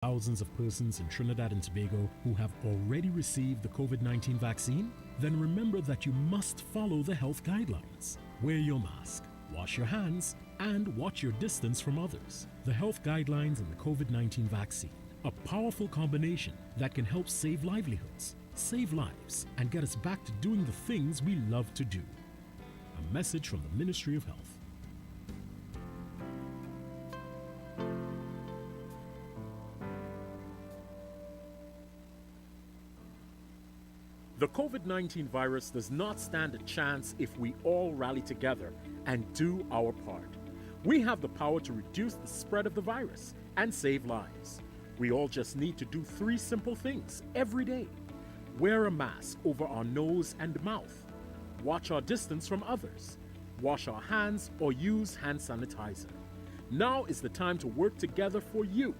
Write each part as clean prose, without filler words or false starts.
thousands of persons in Trinidad and Tobago who have already received the COVID-19 vaccine? Then remember that you must follow the health guidelines. Wear your mask, wash your hands, and watch your distance from others. The health guidelines and the COVID-19 vaccine, a powerful combination that can help save livelihoods, save lives, and get us back to doing the things we love to do. A message from the Ministry of Health. The COVID-19 virus does not stand a chance if we all rally together and do our part. We have the power to reduce the spread of the virus and save lives. We all just need to do 3 simple things every day. Wear a mask over our nose and mouth. Watch our distance from others. Wash our hands or use hand sanitizer. Now is the time to work together for you,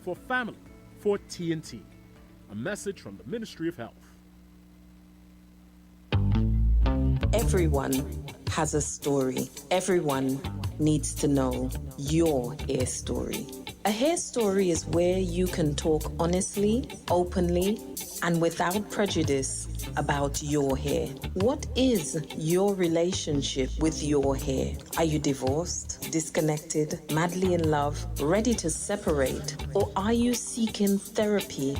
for family, for TNT. A message from the Ministry of Health. Everyone has a story. Everyone needs to know your hair story. A hair story is where you can talk honestly, openly, and without prejudice about your hair. What is your relationship with your hair? Are you divorced, disconnected, madly in love, ready to separate? Or are you seeking therapy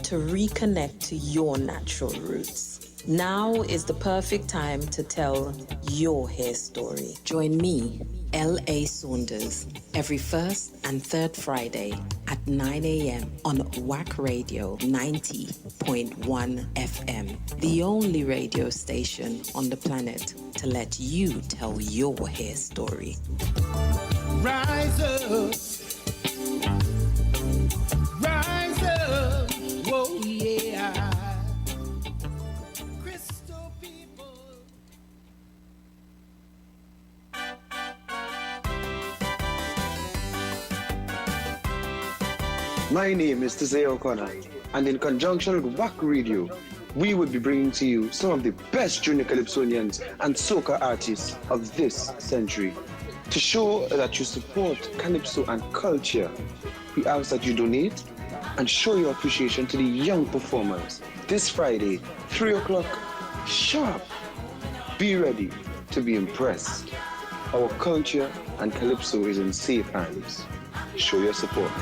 to reconnect to your natural roots? Now is the perfect time to tell your hair story. Join me, L.A. Saunders, every first and third Friday at 9 a.m. on Wackradio 90.1 FM, the only radio station on the planet to let you tell your hair story. Rise up, whoa yeah. My name is Tizay O'Connor, and in conjunction with Wackradio, we will be bringing to you some of the best junior Calypsonians and soca artists of this century. To show that you support Calypso and culture, we ask that you donate and show your appreciation to the young performers. This Friday, 3 o'clock, sharp. Be ready to be impressed. Our culture and Calypso is in safe hands. Show your support.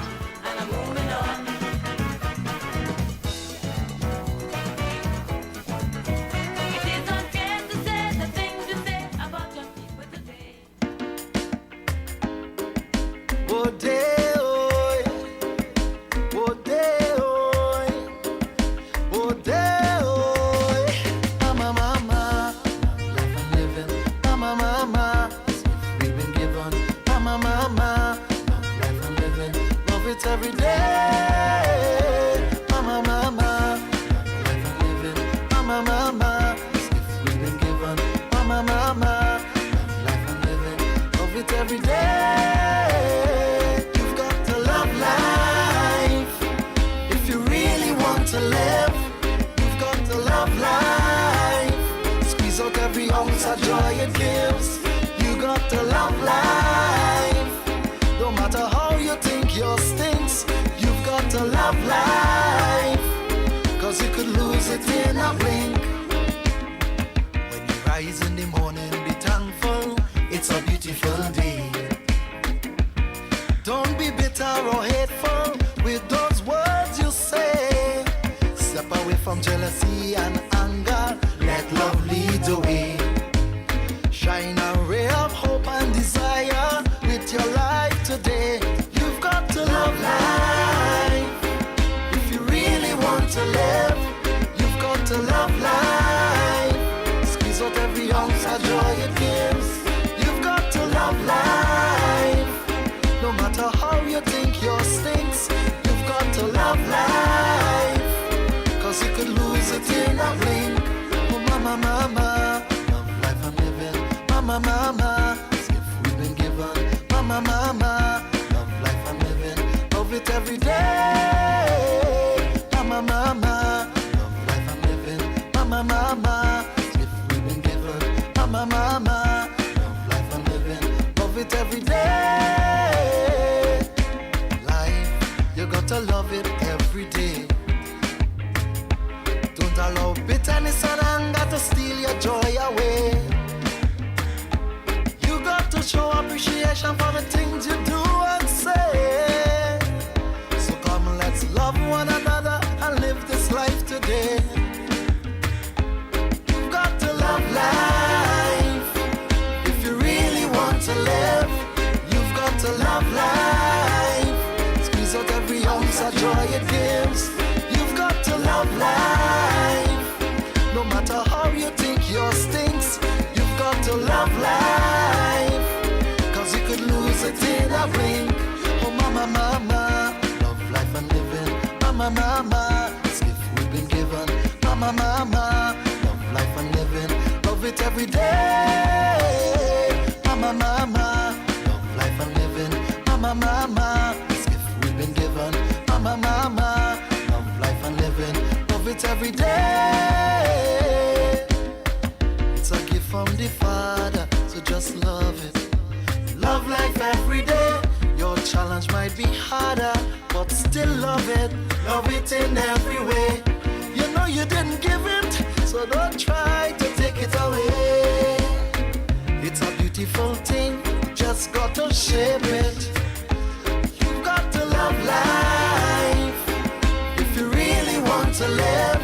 Life, you got to love it every day. Don't allow bitterness and anger to steal your joy away. You got to show appreciation for the things you do and say. So come, let's love one another and live this life today. You've got to love life if you really want to live. You've got to love life. Squeeze out every ounce of joy it gives. You've got to love life. No matter how you think yours stinks, you've got to love life. Cause you could lose it in a blink. Oh mama, mama, love life and living. Mama, mama, it's gift we've been given. Mama, mama, love life and living. Love it every day. Mama, mama, love life and living. Mama, mama, it's gift we've been given. Mama, mama, love life and living. Love it every day. It's a gift from the Father, so just love it. Love life every day. Your challenge might be harder, but still love it. Love it in every way. You know you didn't give it, so don't try to take it away. It's a beautiful thing, just got to shape it. You've got to love life if you really want to live.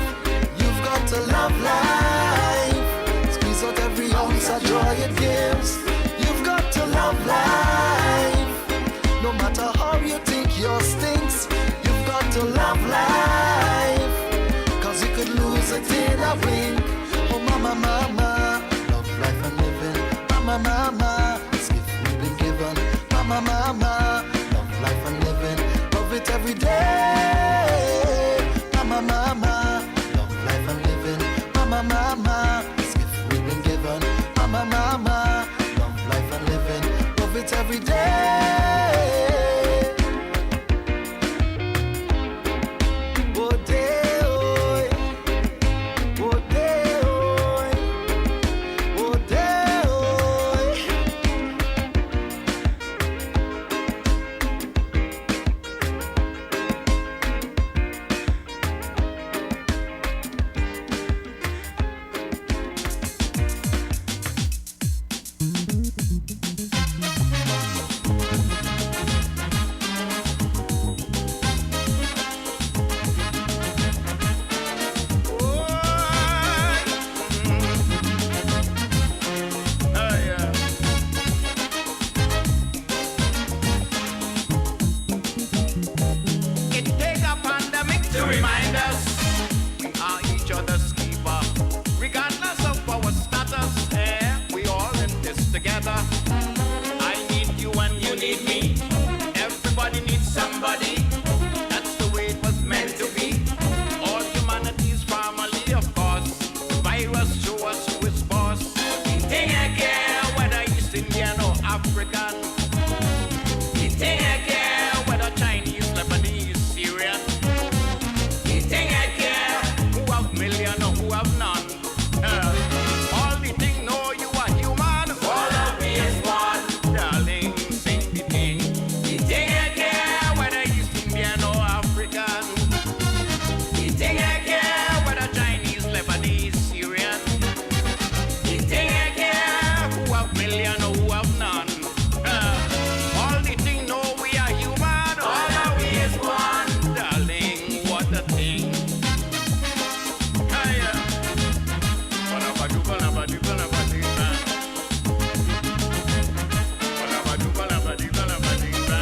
You've got to love life. Squeeze out every ounce of joy it gives. You've got to love life. No matter how you think yours stinks, you've got to love life. Cause you could lose it in a blink. Oh mama, mama, love life and living. Mama, mama, it's gift we've been given. Mama, mama, love life and living. Love it every day. Mama, mama, love life and living. Mama, mama, it's gift we've been given. Mama, mama, love life and living. Love it every day. Oh, day, oh, oh, day, oh, oh, day, oh. It take a pandemic to remind us we are each other's keeper. Regardless of our status, we all in this together. I need you and you need me. Everybody needs somebody. That's the way it was meant to be. All humanity's family, of course. The virus show us who is boss. Take care whether East Indian or African. Take care whether Chinese, Lebanese, Syrian. Take care who have million or who have none. All the thing know you are human. All of me is one. Darling, sing the thing. Take care whether East Indian or African. Take care whether Chinese, Lebanese, Syrian. Take care who have million or who have none. All the thing know we are human. All of we is one. Darling, what a thing. Hiya. Balabadu, balabadu, balabadu, ba. Balabadu, balabadu, balabadu, ba.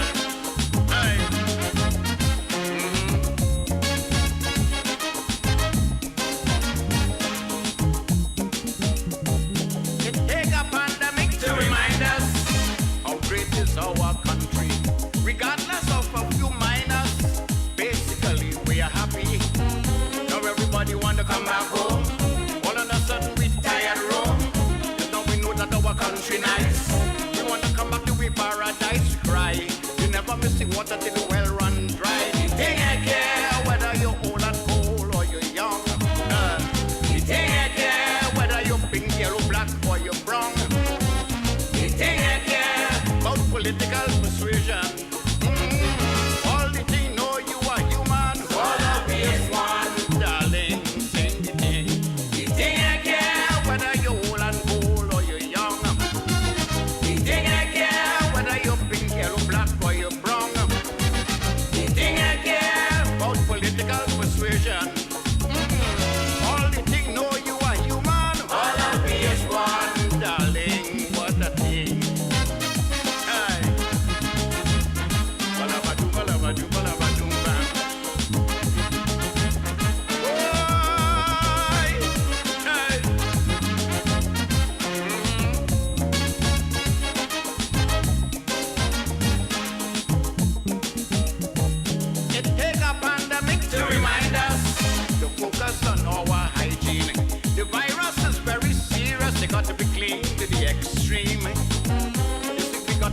Hi. It take a pandemic to remind us how great is our country. Regardless of a few minors, basically we are happy. Now everybody want to come back home. All of a sudden we tired roam. You know we know that our country nice. We want to come back to we paradise cry. You never miss the water till the well run dry. Take care whether you're old and cold or you're young. Take care whether you're pink, yellow, black or you're brown. Take care about political persuasion. All the thing know you are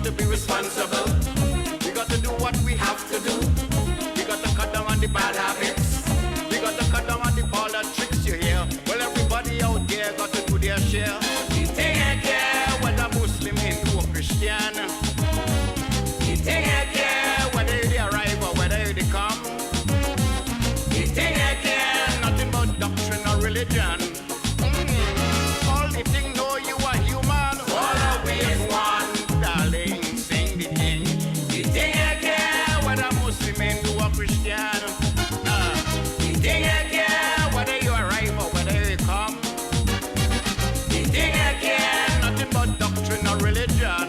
got to be responsible. We got to do what we have to do. We got to cut down on the bad habits. We got to cut down on the politics, you hear? Well, everybody out there got to do their share. We take care whether Muslim, Hindu, or Christian. We take care whether they arrive or whether they come. We take care nothing but doctrine or religion. All the thing know you are human. All of we is one, darling. Sing the thing. We take care whether Muslim, Hindu, or Christian. We take care whether you arrive or whether you come. We take care nothing but doctrine or religion.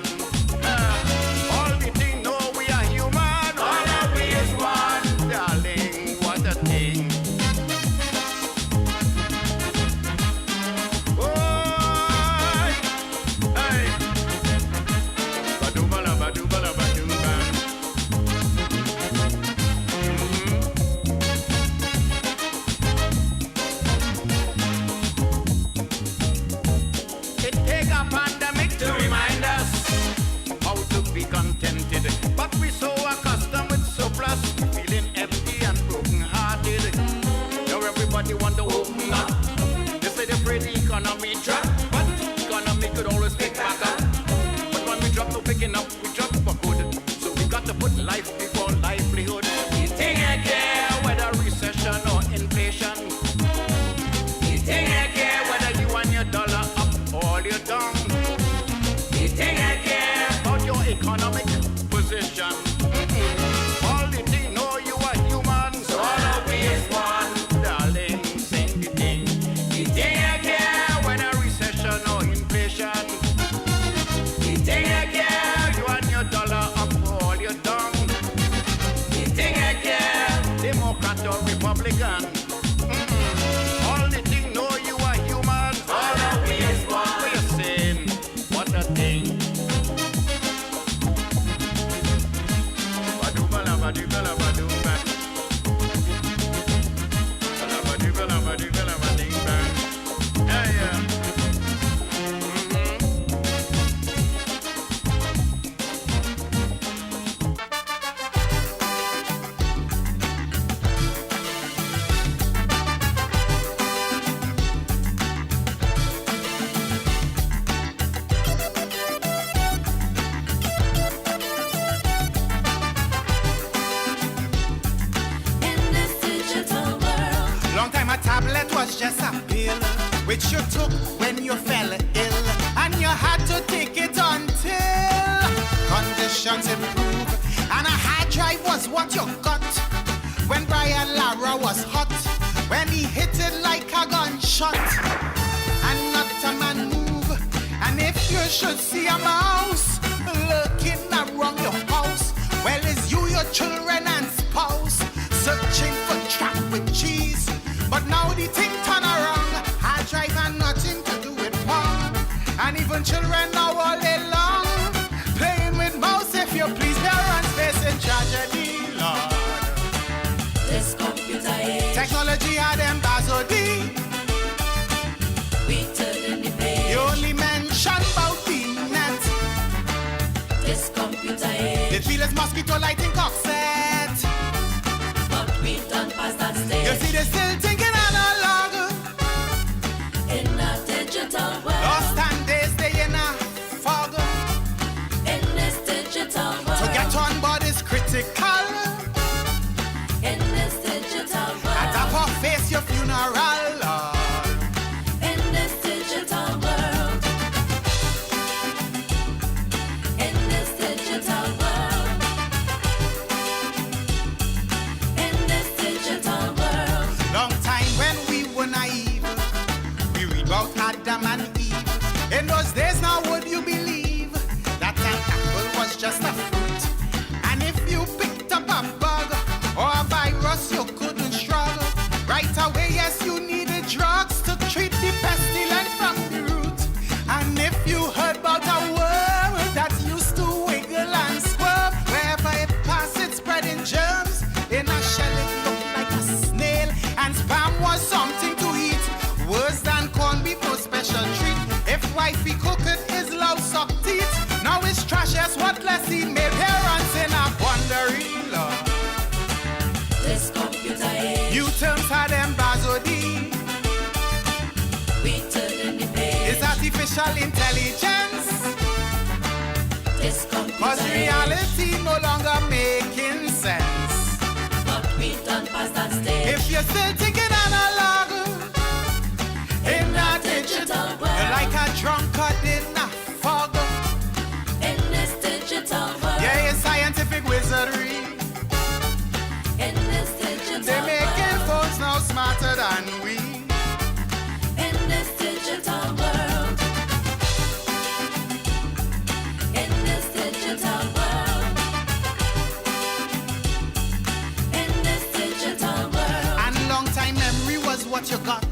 All the thing know we are human. All of we is one, darling. What a thing. It take a pandemic to remind us how to be contented. But we so accustomed with surplus, feeling empty and broken-hearted. Now everybody want to open up. They say they pray the economy drop, but economy could always pick back up. But when we drop, no picking up, we drop for good. So we got to put life before livelihood. We take care whether recession or inflation. We take care whether you want your dollar up or you're down. We take care about your economic position. All the thing know you are human. So all of we is one, darling. Sing the thing. We take care whether recession or inflation. We take care you want your dollar up or you're down. We take care Democrat or Republican. All the thing know you are human. All of we is one. We are saying what a thing. Badubala, badubala, badumba. Badubala, badubala, badumba. Yeah, yeah. Long time a tablet was just a pill, which you took when you fell ill, and you had to take it until conditions improved. And a hard drive was what you got when Brian Lara was hot, when he hit it like a gunshot, and not a man move. And if you should see a mouse lurking around your house, well, it's you, your children, and spouse searching for trap with cheese. But now the thing turn around, hard drive and nothing to do with porn. And even children now all day long playing with mouse, if you please. Parents facing tragedy, Lord. This computer age, Technology had embezzled thee. we turn in the page. You only mention about the net. This computer They age, feel as mosquito lighting cockset. but we done past that stage. You see they still thinking analog. In a digital world, Lost and days they in a fog. in this digital world, To get on board is critical. in this digital At world, a face your funeral, Lord. in this digital world, in this digital world, in this digital world. Long time artificial intelligence. This computer Cause reality no longer making sense. but we done past that stage. If you're still thinking analog in that Digital you're world, like a drunkard in a fog. in this digital world, Yeah, it's scientific wizardry. in this digital They're making world, phones now smarter than we. in this digital world, in this digital world, in this digital world. And long time memory was what you got.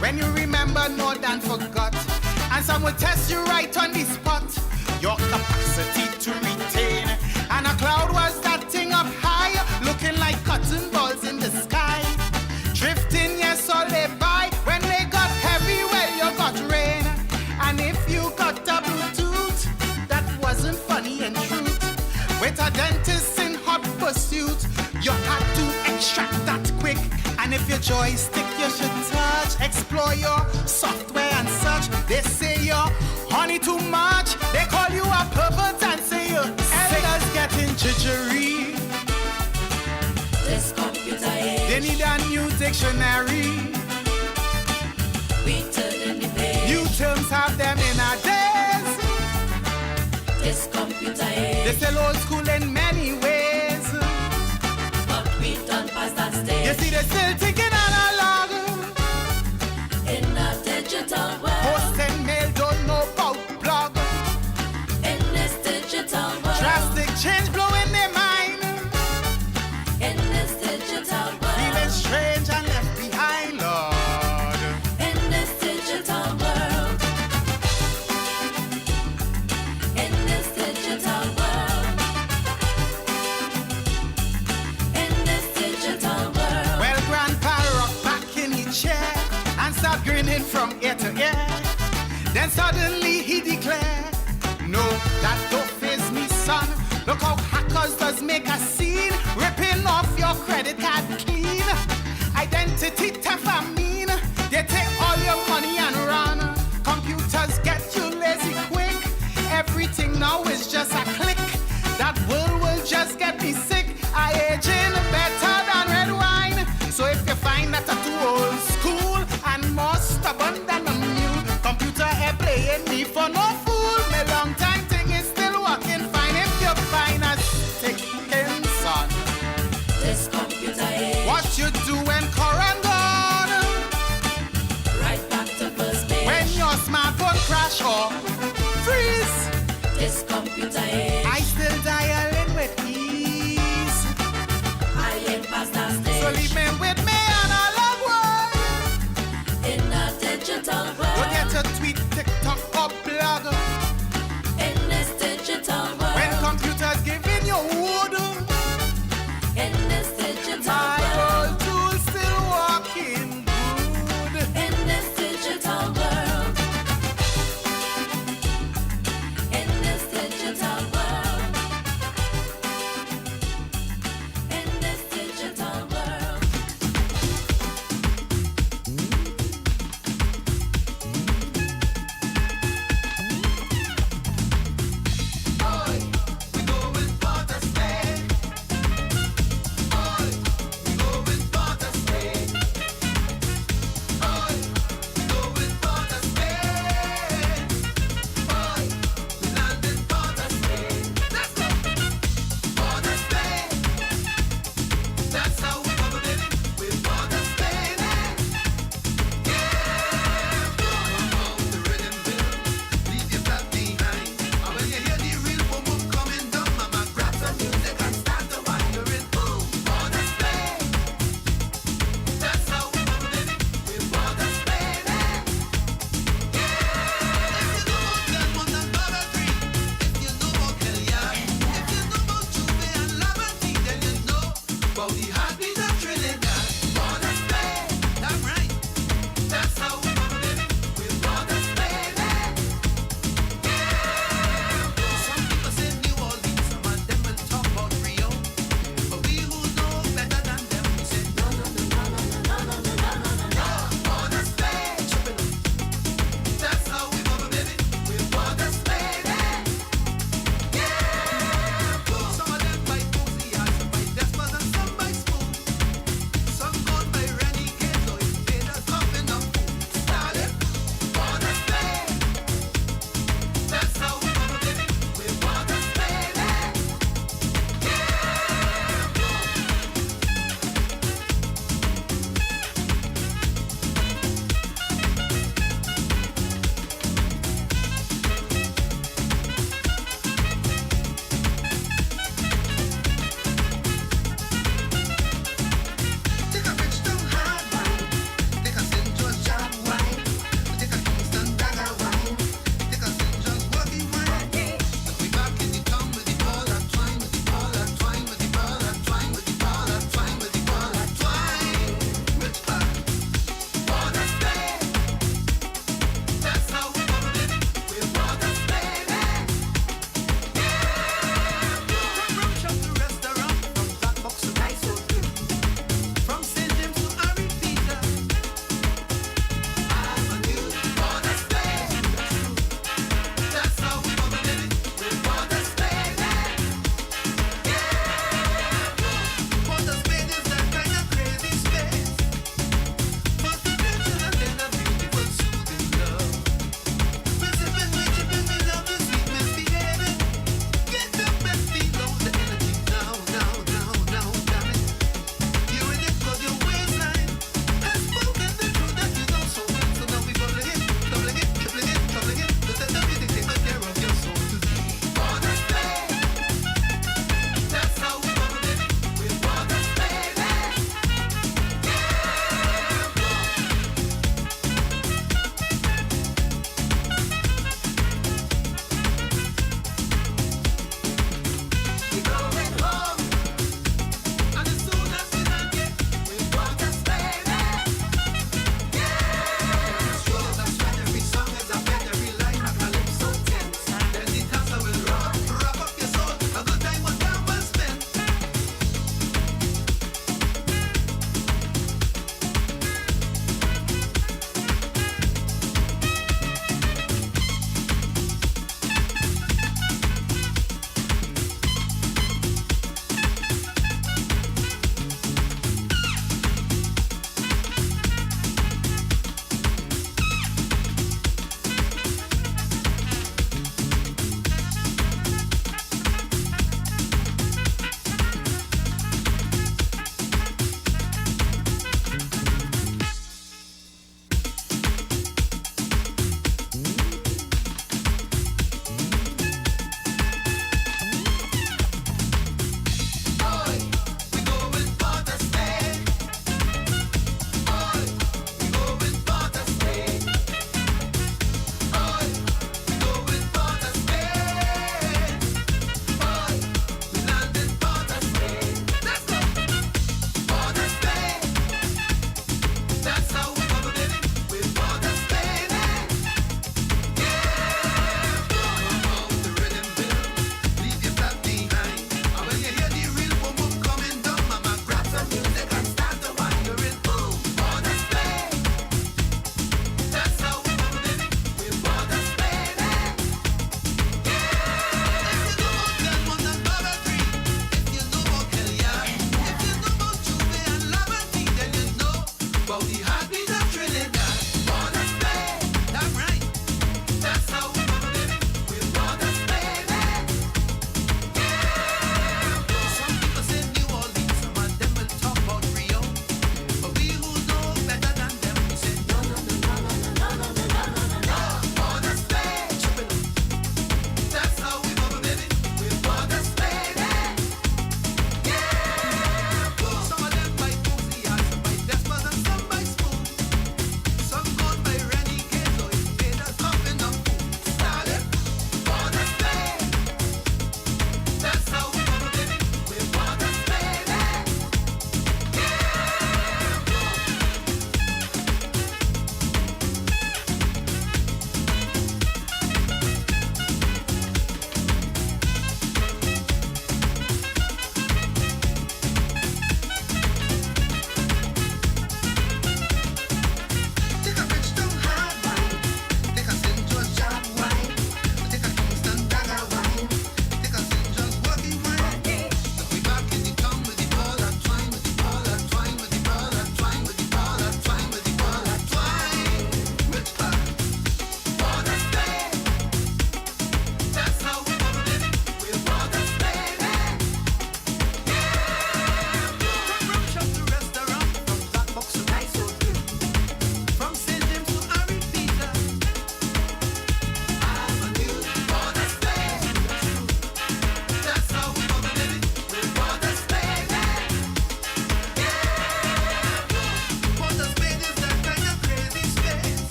When you remember more than forgot. And some will test you right on the spot. Your capacity to retain. And a cloud was that thing up high, looking like cotton balls in the sky. Drifting, yes, all they by. When they got heavy, well, you got rain. And if you got a Bluetooth, that wasn't funny in truth. With a dentist in hot pursuit, you had to extract that quick. And if your joystick you should touch, explore your software and such. They say you're honey too much. They call you a pervert and say you're elders getting jittery. This computer They age, need a new dictionary. we turning the page. New terms have them in our days. This computer They age, still old school in many ways. but we done past that You stage. see, they still thinking analog. In a digital world, Post and mail don't know about blog. in this digital world, Drastic change blowing their mind. in this digital Feeling world, strange and left behind, Lord. in this digital world, in this digital world, in this digital world. Well, Grandpa rock back in his chair and start grinning from ear to ear. Then suddenly he declared, no, that don't faze me, son. Look how hackers does make a scene, ripping off your credit card clean. Identity theft, I mean, they take all your money and run. Computers get you lazy quick. Everything now is just a click. That world will just get me sick. I aging better than red wine. So if you find that I'm too old school and more stubborn than a mule, computer air playing me for no fool. My long time thing is still working fine. If you find a sticking son, This computer age, what you do when current gone? right back to first page. When your smartphone crash or freeze, This computer age, I still dialing with ease. I ain't past that So leave stage. me with me analog world. In a digital Don't world, get to tweet, TikTok or blog. in this digital When world, computers giving you wood, in this digital my world, old tools still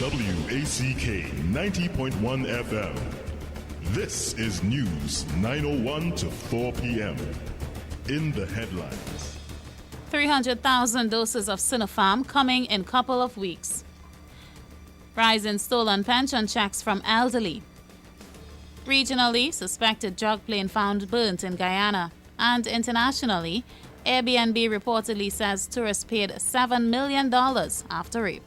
WACK 90.1 FM. This is News 9:01 to 4 p.m. In the headlines. 300,000 doses of Sinopharm coming in couple of weeks. Rise in stolen pension checks from elderly. Regionally, suspected drug plane found burnt in Guyana. And internationally, Airbnb reportedly says tourists paid $7 million after rape.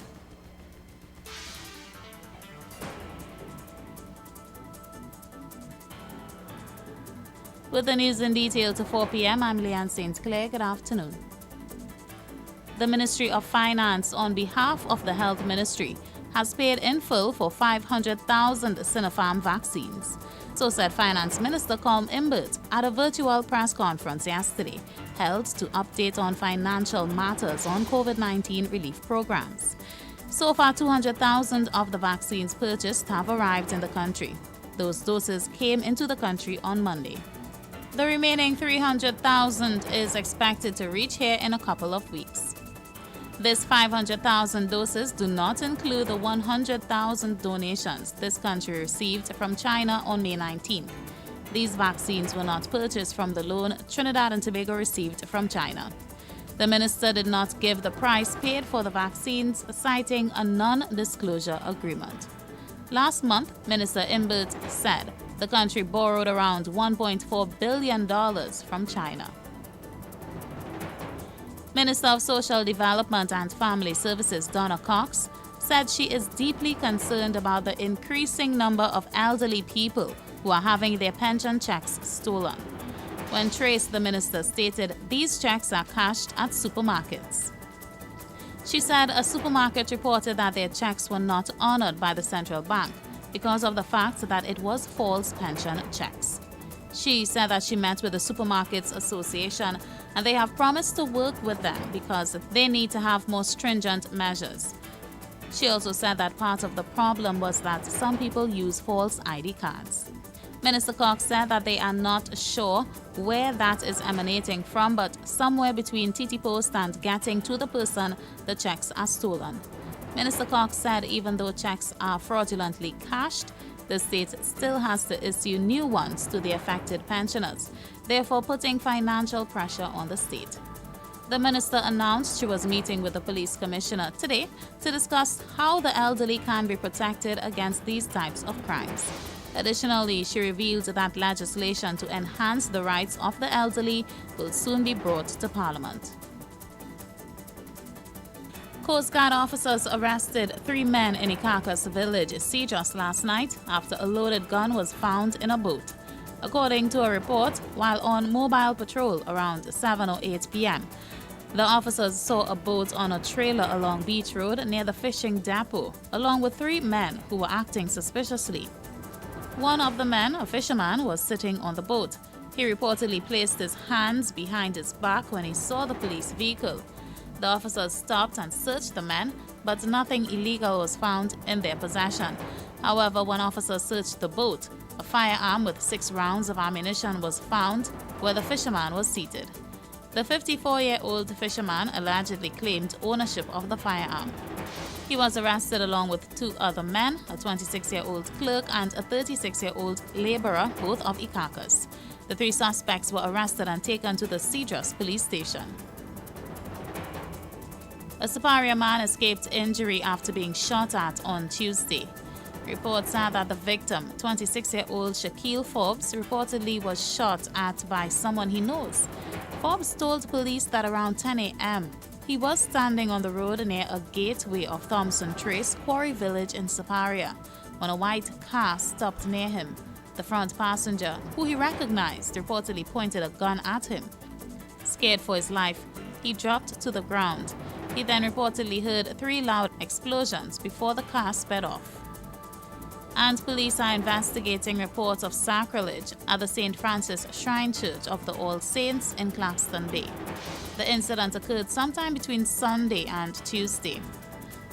With the news in detail to 4 p.m., I'm Leanne St. Clair. Good afternoon. The Ministry of Finance, on behalf of the Health Ministry, has paid in full for 500,000 Sinopharm vaccines. So said Finance Minister Colm Imbert at a virtual press conference yesterday, held to update on financial matters on COVID-19 relief programs. So far, 200,000 of the vaccines purchased have arrived in the country. Those doses came into the country on Monday. The remaining 300,000 is expected to reach here in a couple of weeks. This 500,000 doses do not include the 100,000 donations this country received from China on May 19. These vaccines were not purchased from the loan Trinidad and Tobago received from China. The minister did not give the price paid for the vaccines, citing a non-disclosure agreement. Last month, Minister Imbert said the country borrowed around $1.4 billion from China. Minister of Social Development and Family Services Donna Cox said she is deeply concerned about the increasing number of elderly people who are having their pension checks stolen. When traced, the minister stated these checks are cashed at supermarkets. She said a supermarket reported that their checks were not honored by the central bank because of the fact that it was false pension checks. She said that she met with the Supermarkets Association and they have promised to work with them because they need to have more stringent measures. She also said that part of the problem was that some people use false ID cards. Minister Cox said that they are not sure where that is emanating from, but somewhere between TT Post and getting to the person, the checks are stolen. Minister Cox said even though checks are fraudulently cashed, the state still has to issue new ones to the affected pensioners, therefore putting financial pressure on the state. The minister announced she was meeting with the police commissioner today to discuss how the elderly can be protected against these types of crimes. Additionally, she revealed that legislation to enhance the rights of the elderly will soon be brought to Parliament. Coast Guard officers arrested 3 men in Ikakas village, Cedros, last night after a loaded gun was found in a boat. According to a report, while on mobile patrol around 7 or 8 p.m., the officers saw a boat on a trailer along Beach Road near the fishing depot, along with 3 men who were acting suspiciously. One of the men, a fisherman, was sitting on the boat. He reportedly placed his hands behind his back when he saw the police vehicle. The officers stopped and searched the men, but nothing illegal was found in their possession. However, when officers searched the boat, a firearm with 6 rounds of ammunition was found where the fisherman was seated. The 54-year-old fisherman allegedly claimed ownership of the firearm. He was arrested along with 2 other men, a 26-year-old clerk and a 36-year-old laborer, both of Ikakas. The 3 suspects were arrested and taken to the Cedros police station. A Superior man escaped injury after being shot at on Tuesday. Reports said that the victim, 26-year-old Shaquille Forbes, reportedly was shot at by someone he knows. Forbes told police that around 10 a.m., he was standing on the road near a gateway of Thompson Trace, Quarry Village in Superior, when a white car stopped near him. The front passenger, who he recognized, reportedly pointed a gun at him. Scared for his life, he dropped to the ground. He then reportedly heard 3 loud explosions before the car sped off. And police are investigating reports of sacrilege at the St. Francis Shrine Church of the All Saints in Claxton Bay. The incident occurred sometime between Sunday and Tuesday.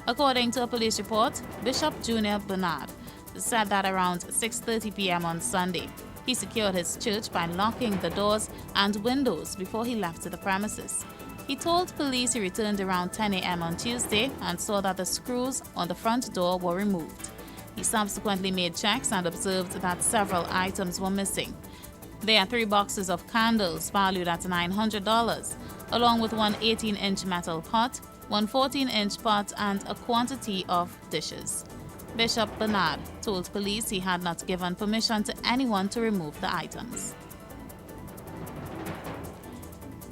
According to a police report, Bishop Junior Bernard said that around 6:30 p.m. on Sunday, he secured his church by locking the doors and windows before he left the premises. He He told police he returned around 10 a.m. on Tuesday and saw that the screws on the front door were removed. He subsequently made checks and observed that several items were missing. There are 3 boxes of candles valued at $900, along with one 18-inch metal pot, one 14-inch pot, and a quantity of dishes. Bishop Bernard told police he had not given permission to anyone to remove the items.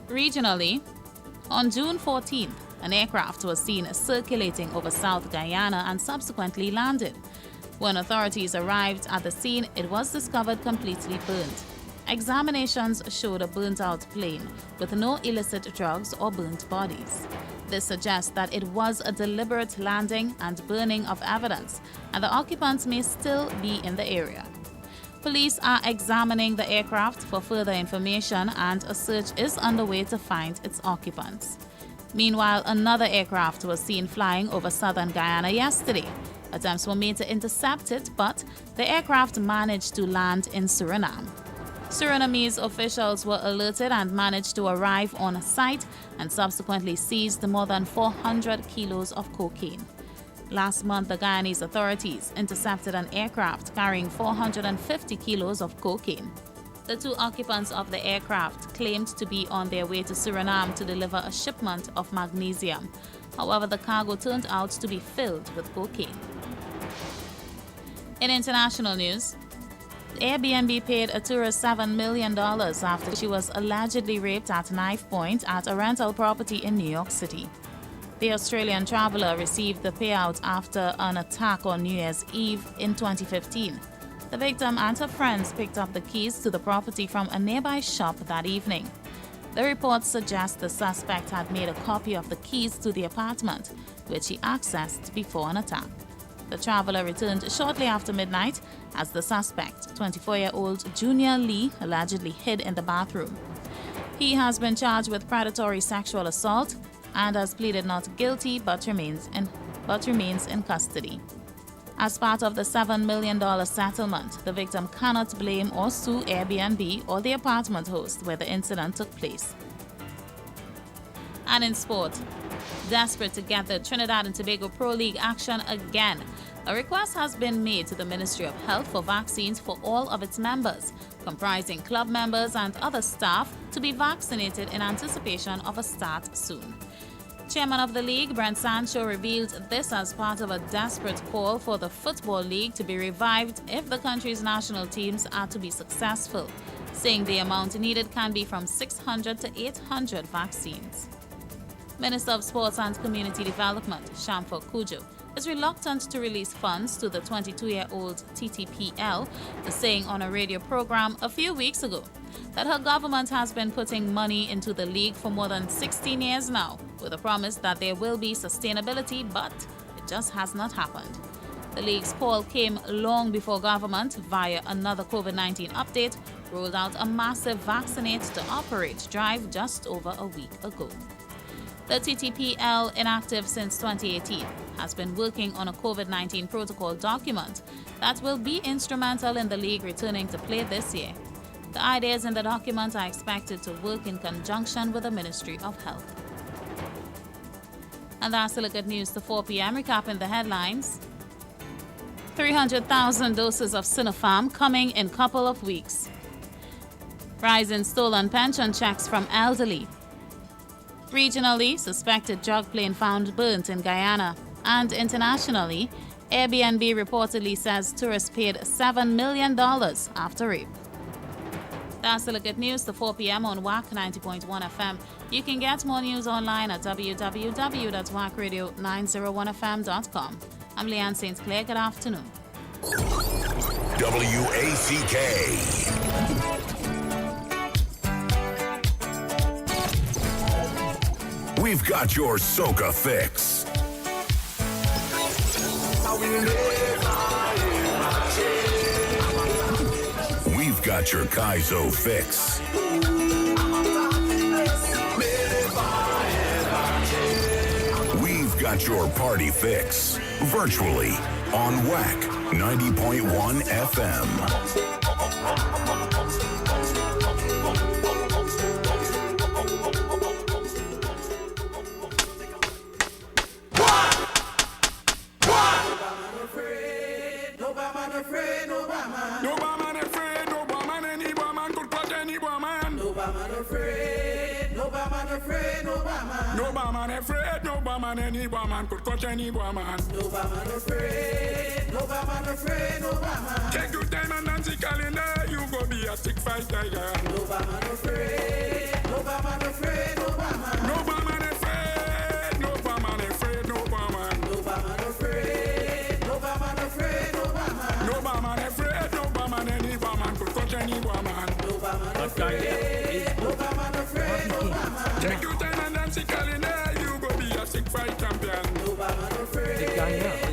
Regionally, on June 14th, an aircraft was seen circulating over South Guyana and subsequently landed. When authorities arrived at the scene, it was discovered completely burnt. Examinations showed a burnt-out plane with no illicit drugs or burnt bodies. This suggests that it was a deliberate landing and burning of evidence, and the occupants may still be in the area. Police are examining the aircraft for further information, and a search is underway to find its occupants. Meanwhile, another aircraft was seen flying over southern Guyana yesterday. Attempts were made to intercept it, but the aircraft managed to land in Suriname. Surinamese officials were alerted and managed to arrive on site and subsequently seized more than 400 kilos of cocaine. Last month, the Guyanese authorities intercepted an aircraft carrying 450 kilos of cocaine. The 2 occupants of the aircraft claimed to be on their way to Suriname to deliver a shipment of magnesium. However, the cargo turned out to be filled with cocaine. In international news, Airbnb paid a tourist $7 million after she was allegedly raped at knife point at a rental property in New York City. The Australian traveler received the payout after an attack on New Year's Eve in 2015. The victim and her friends picked up the keys to the property from a nearby shop that evening. The report suggests the suspect had made a copy of the keys to the apartment, which he accessed before an attack. The traveler returned shortly after midnight as the suspect, 24-year-old Junior Lee, allegedly hid in the bathroom. He has been charged with predatory sexual assault and has pleaded not guilty but remains in custody. As part of the $7 million settlement, the victim cannot blame or sue Airbnb or the apartment host where the incident took place. And in sport, desperate to get the Trinidad and Tobago Pro League action again, a request has been made to the Ministry of Health for vaccines for all of its members, comprising club members and other staff, to be vaccinated in anticipation of a start soon. Chairman of the league, Brent Sancho, revealed this as part of a desperate call for the Football League to be revived if the country's national teams are to be successful, saying the amount needed can be from 600 to 800 vaccines. Minister of Sports and Community Development, Shamfa Kujo, is reluctant to release funds to the 22-year-old TTPL, saying on a radio program a few weeks ago that her government has been putting money into the league for more than 16 years now, with a promise that there will be sustainability, but it just has not happened. The league's call came long before government, via another COVID-19 update, rolled out a massive Vaccinate to Operate drive just over a week ago. The TTPL, inactive since 2018, has been working on a COVID-19 protocol document that will be instrumental in the league returning to play this year. The ideas in the document are expected to work in conjunction with the Ministry of Health. And that's a look at news to 4 p.m. Recapping the headlines. 300,000 doses of Sinopharm coming in couple of weeks. Rise in stolen pension checks from elderly. Regionally, suspected drug plane found burnt in Guyana. And internationally, Airbnb reportedly says tourists paid $7 million after rape. That's a look at news to 4 p.m. on WACK 90.1 FM. You can get more news online at www.wackradio901fm.com. I'm Leanne St. Clair. Good afternoon. WACK. We've got your Soca fix. We've got your Kaizo fix. We've got your party fix. Virtually on WACK 90.1 FM. afraid, no man. No man afraid, no man, any woman could touch any woman. No man afraid, no man afraid, no man. Take your time and Nancy calendar, you go be a sick fight tiger. No man afraid, no man afraid, no man. No man afraid, no man afraid, no man. No man afraid, no man afraid, no man. No man afraid, no man, any woman could touch any woman. No man afraid, no man afraid, no man. Take your time and Nancy calendar, you go be a sick fight champion. No man afraid,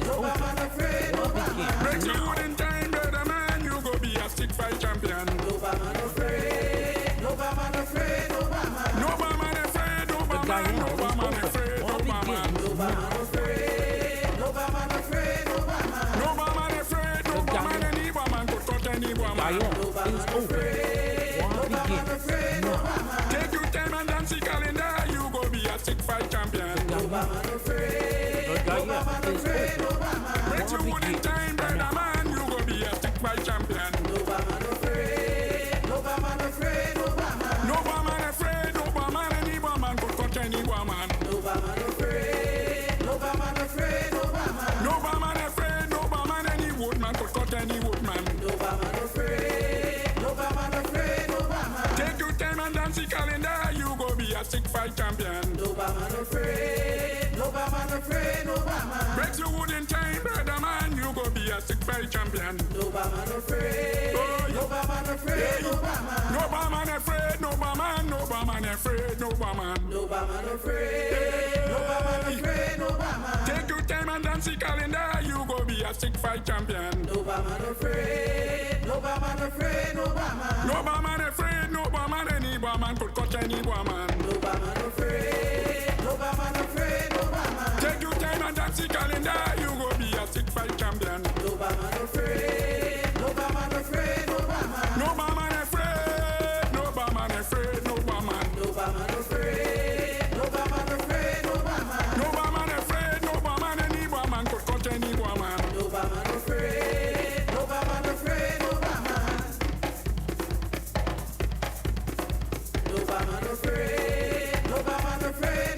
no man afraid, no man. Breaks you good in time, brother man, you go be a sick fight champion. No man afraid, no man afraid, no man. No man afraid, no man, no man afraid, no man. No man afraid, no man afraid, no man. No man afraid, no man, any woman could touch any woman. No man afraid, no man afraid, no man. Take your time and dance the calendar, you go be a sick fight champion. No man afraid, no man afraid, no man. Breaks you good in time, brother man, you go be a sick fight champion. No man afraid, no man afraid, no man. No man afraid, no man, any woman could touch any woman. No man afraid, no man afraid, no man. No man afraid, no man, any woodman could touch any woodman. No man afraid, no man afraid, no man. Take your time and dance the calendar, you go be a sick fight champion. No man afraid, no man afraid, no man. Breaks you wood in time, brother man, you go be a sick fight champion. No man afraid, no man afraid, no man. No man afraid, no man, no man afraid, no man. No man afraid, no man afraid, no man. Take your time and dance the calendar, you go be a sick fight champion. No man afraid, no man afraid, no man. No man afraid, no man, any woman could touch any woman. No man afraid, no man afraid, no man. Take your time and dance the calendar, you go be a sick fight champion. No man afraid, no man afraid, no man. No man afraid, no man afraid, no man. No man afraid, no man afraid, no man. No man afraid, no man, any woman could touch any woman. No man afraid, no man afraid, no man. No man afraid, no man afraid, no man.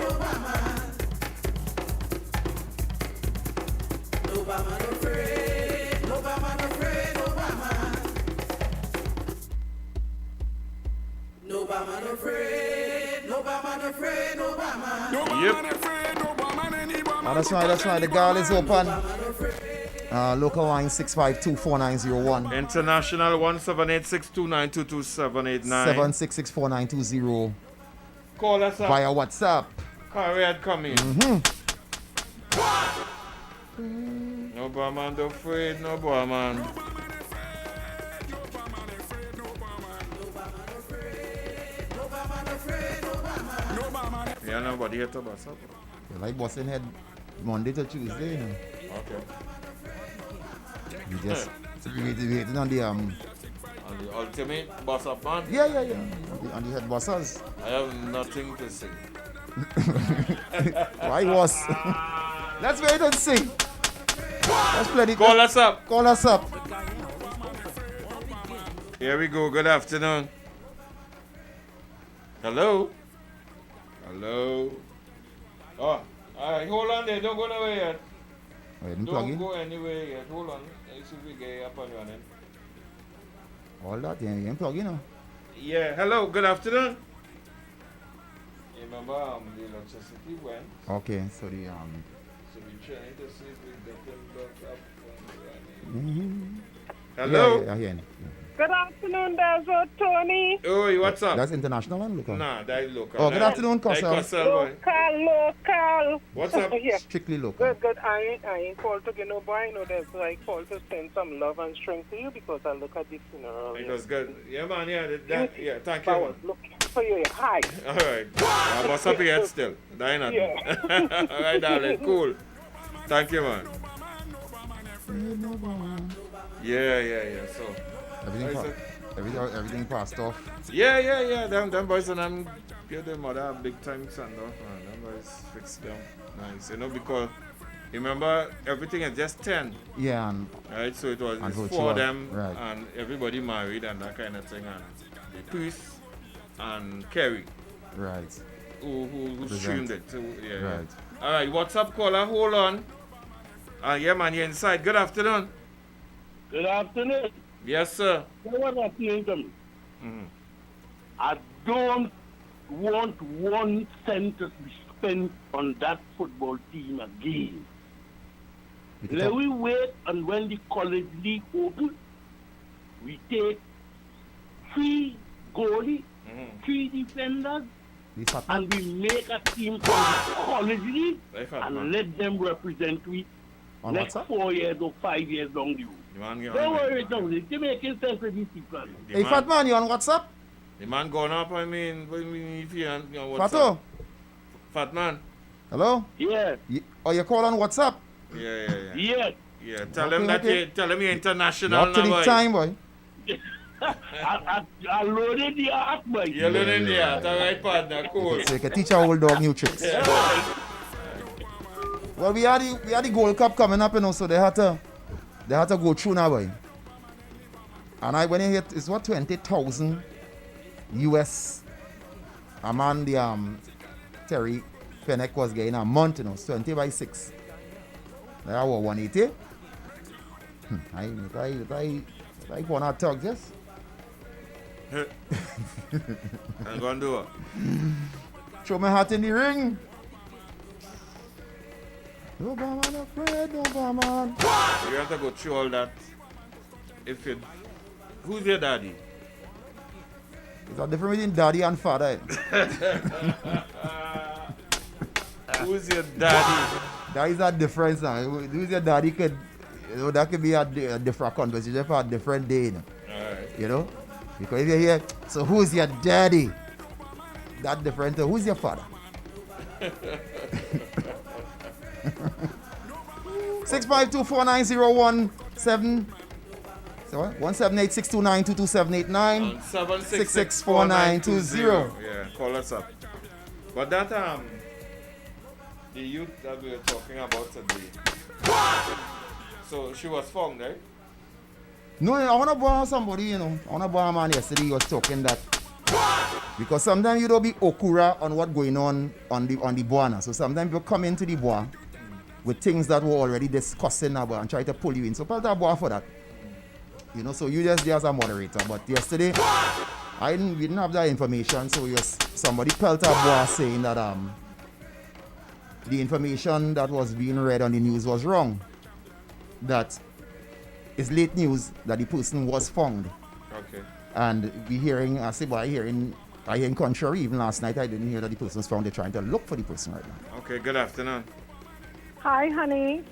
No man afraid, no man afraid, no man. No man afraid, no man afraid, no man. No man afraid, no man, any woman. That's right. The girl is open. Local line 6524901. International 17862922789. 7664920. Call us up. Via WhatsApp. Carrier coming. No man, don't afraid, no man. Yeah, nobody here to bus up. You like bossing head Monday to Tuesday, you know. Okay. You just waiting on the On the ultimate bus up man. Yeah. On the head bosses. I have nothing to say. Why was? Let's wait and see. Let's play the Call us up. Call us up. Here we go. Good afternoon. Hello. Hello. Oh, all right. Hold on there. Don't go nowhere yet. Don't go anywhere yet. Hold on. Let's see if we get up and running. All that, you ain't plug, you know. Yeah. Hello. Good afternoon. You remember the electricity went. Okay. So the So we're trying to see if we get them back up and running. Hello. Hello. Yeah. Good afternoon, there's Tony. Oh, what's up? That's international and local. Nah, that is local. Oh, good afternoon, Cossel. Local. What's up? Yeah. Strictly local. Good. I ain't called to get no boy. I know there's like called to send some love and strength to you because I look at this funeral. It was good. Yeah, man. Yeah, thank you. I was looking for you. Hi. All right. I must up here still. That ain't Yeah. All right, darling. Cool. Thank you, man. Yeah. So. Everything passed off. Yeah. Them boys and them give them mother big time send off, man. Them boys fix them nice. You know, because remember everything is just 10. Yeah, right, so it was and four of them right. and everybody married and that kind of thing, and the priest and Kerry. Right. who streamed it. So, yeah. Right. All right, what's up, caller? Hold on. Yeah, man, you're inside. Good afternoon. Good afternoon. Yes, sir. What happening to me? Mm-hmm. I don't want 1 cent to be spent on that football team again. Let we wait, and when the college league open, we take 3 goalies, 3 defenders, and we make a team from the college league and let them represent we next 4 years or 5 years down the road. Don't worry, they're making sense with these people. Hey, Fat Man, you on WhatsApp? The man going up, I mean, if you on WhatsApp. Fato? Fat Man. Hello? Yeah. Oh, you call on WhatsApp? Yeah. Yeah, tell Okay, him that okay. tell him you're international Up to the boy. time, boy. I loaded the app, boy. You're loading the app, all right, partner, cool. So you can teach our old dog new tricks. Well, we had the Gold Cup coming up, you know, so they had to go through now, boy. And when you hit, it's what, 20,000 US. A man, the Terry Fennec was getting a month, you know, 20 by 6. They are 180. I want to talk just. I'm going to do it. Throw my hat in the ring. No man afraid, no man. You have to go through all that. Who's your daddy? There's a difference between daddy and father. Who's your daddy? That is a difference now. Who's your daddy could, that could be a different conversation for a different day. You know? Alright. You know? Because if you're here, so who's your daddy? That different. Who's your father? 652-490-17. So what? 178-629-22789. 766-4920. Yeah, call us up. But that the youth that we were talking about today. So she was found, right? No, I want to borrow somebody, you know. I want to borrow a man yesterday. He was talking that because sometimes you don't be okura on what's going on the Boana. So sometimes you come into the Boa with things that were already discussing about and try to pull you in. So part of Boa for that. You know, so you just there as a moderator. But yesterday, we didn't have that information. So somebody felt a Boa saying that the information that was being read on the news was wrong. That it's late news that the person was found. Okay. And I hearing contrary. Even last night I didn't hear that the person was found. They're trying to look for the person right now. Okay, good afternoon. Hi, honey.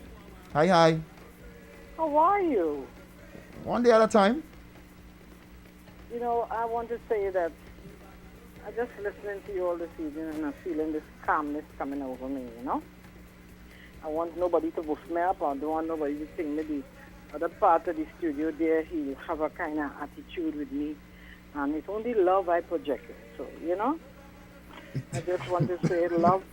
Hi. How are you? One day at a time. You know, I want to say that I just listening to you all this evening and I'm feeling this calmness coming over me, you know? I want nobody to boost me up. I don't want nobody to think me the other part of the studio there. He have a kind of attitude with me. And it's only love I project. So, you know? I just want to say love.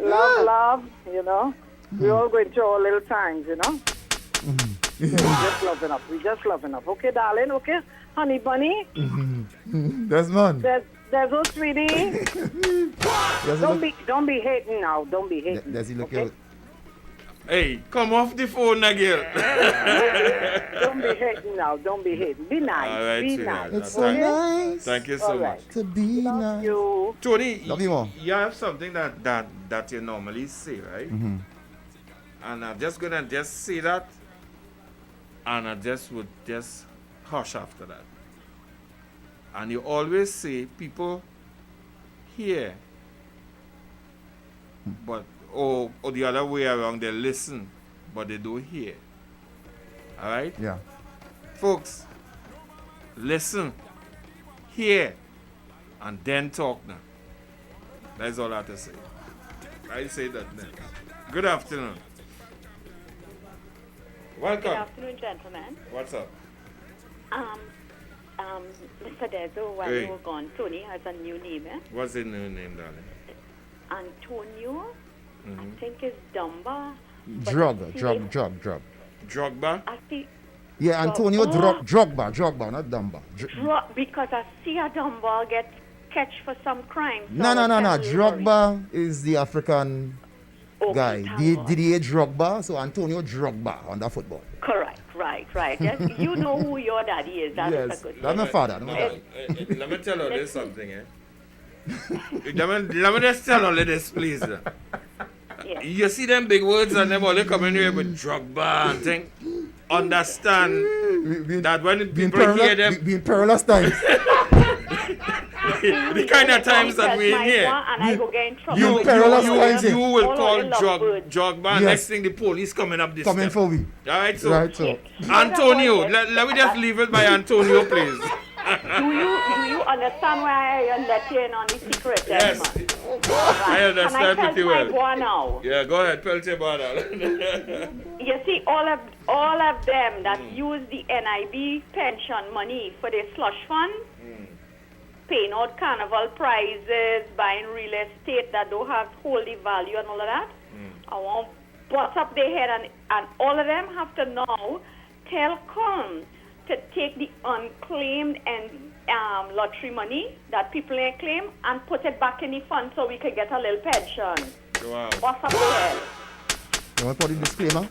love, you know? We all going through our little times, you know? So we just love enough. Okay, darling? Okay? Honey bunny? Desmond. There's no sweetie. Don't be hating now. Don't be hating. Does he look okay? out? Hey, come off the phone again. Don't be hating now. Don't be hating. Be nice. All right, be sweetheart. nice. It's so nice. Thank you so much. To be nice. You. Tony, Love you more. you have something that you normally say, right? Mm-hmm. And I'm just gonna just say that, and I would hush after that. And you always say people hear, but or the other way around, they listen, but they don't hear. All right? Yeah. Folks, listen, hear, and then talk now. That's all I have to say. I say that next. Good afternoon. Welcome. Good afternoon, gentlemen. What's up? Mr. Dezo, while you were gone, Tony has a new name, eh? What's the new name, darling? Antonio, I think it's Dumba. Drugba. Drugba? I see, Yeah, Antonio Drogba, not Dumba. Because I see a Dumba get catch for some crime. No. Drogba is the African guy. Didier Drogba, so Antonio Drogba on the football. Correct, right. Yes, you know who your daddy is. That is a good that's my father. Let me tell you this something, let me just tell you this, please. Yeah. You see them big words and them all they come in here with Drogba and thing. Understand that when people hear them... Be in perilous times. The kind of times that we're in here. You will call Drogba. Yes. Next thing the police coming up this Coming for we. Alright, so Antonio, let me just leave it by Antonio, please. Do you understand why I let you in on the secret? Yes. I understand pretty well. Can I tell my boy now? Yeah, go ahead, Peltier Bada. You see, all of them that use the NIB pension money for their slush fund, paying out carnival prizes, buying real estate that don't have holy value and all of that. I want to bust up their head and all of them have to now tell COM to take the unclaimed and lottery money that people ain't claim and put it back in the fund so we can get a little pension. Wow. Bust up their head. You want to put the disclaimer?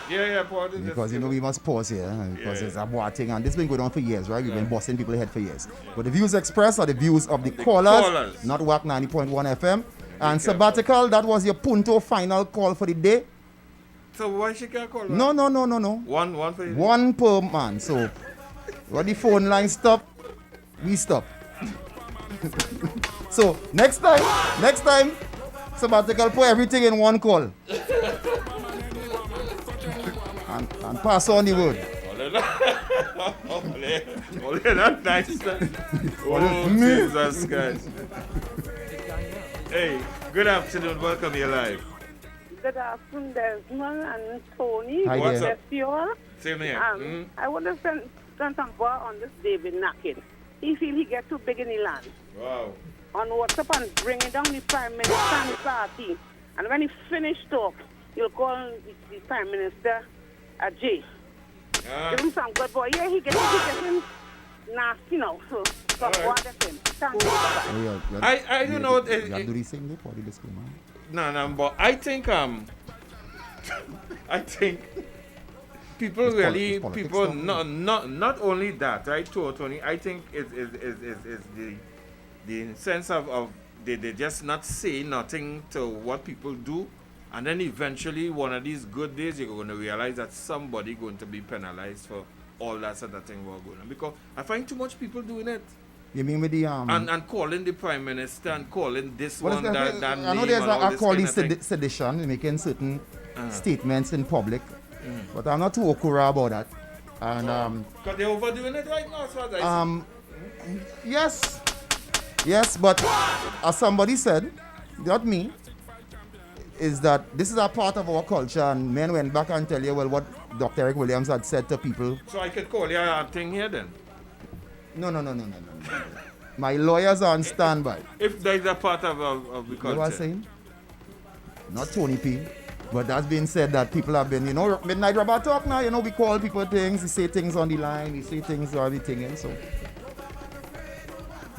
Yeah, put the disclaimer. Because we must pause here because it's a boy thing and this has been going on for years, right? We've been busting people's head for years. But the views expressed are the views of the callers, not WACK 90.1 FM. And sabbatical, that was your punto final call for the day. So why she can't call? No. One for you? One per man. So when the phone line stop, we stop. So next time, sabbatical, put everything in one call. and pass on the word. Only that nice. Oh, Jesus Christ. Hey, good afternoon. Welcome here live. Good afternoon, Desmond and Tony. Hi, what's up? You all? Same here. I want to send some boy on this David Knocking. He feel he get too big in the land. Wow. On WhatsApp and bringing down the Prime Minister and the party. And when he finish talk, he'll call the Prime Minister a J. Give him some good boy. Yeah, he getting nasty now. So some boy get him. Thank you. I don't know. You do the same day for the disclaimer. No, but I think people really people not only that, right, Tony. I think is the sense of they just not say nothing to what people do, and then eventually one of these good days you're going to realize that somebody going to be penalized for all that sort of thing we're going on, because I find too much people doing it. You mean with the and calling the Prime Minister and calling this one that I know there's a call the sedition, making certain statements in public, but I'm not too okura about that. And because they're overdoing it right now, as far as I see. Yes, but as somebody said, not me, is that this is a part of our culture, and men went back and tell you, well, what Dr. Eric Williams had said to people. So I could call you a thing here then? No. My lawyers are on standby. If there's a part of the culture. You know what I'm saying? Not Tony P. But that's been said that people have been, Midnight Rubber Talk now, we call people things, we say things on the line, we say things or everything, and so.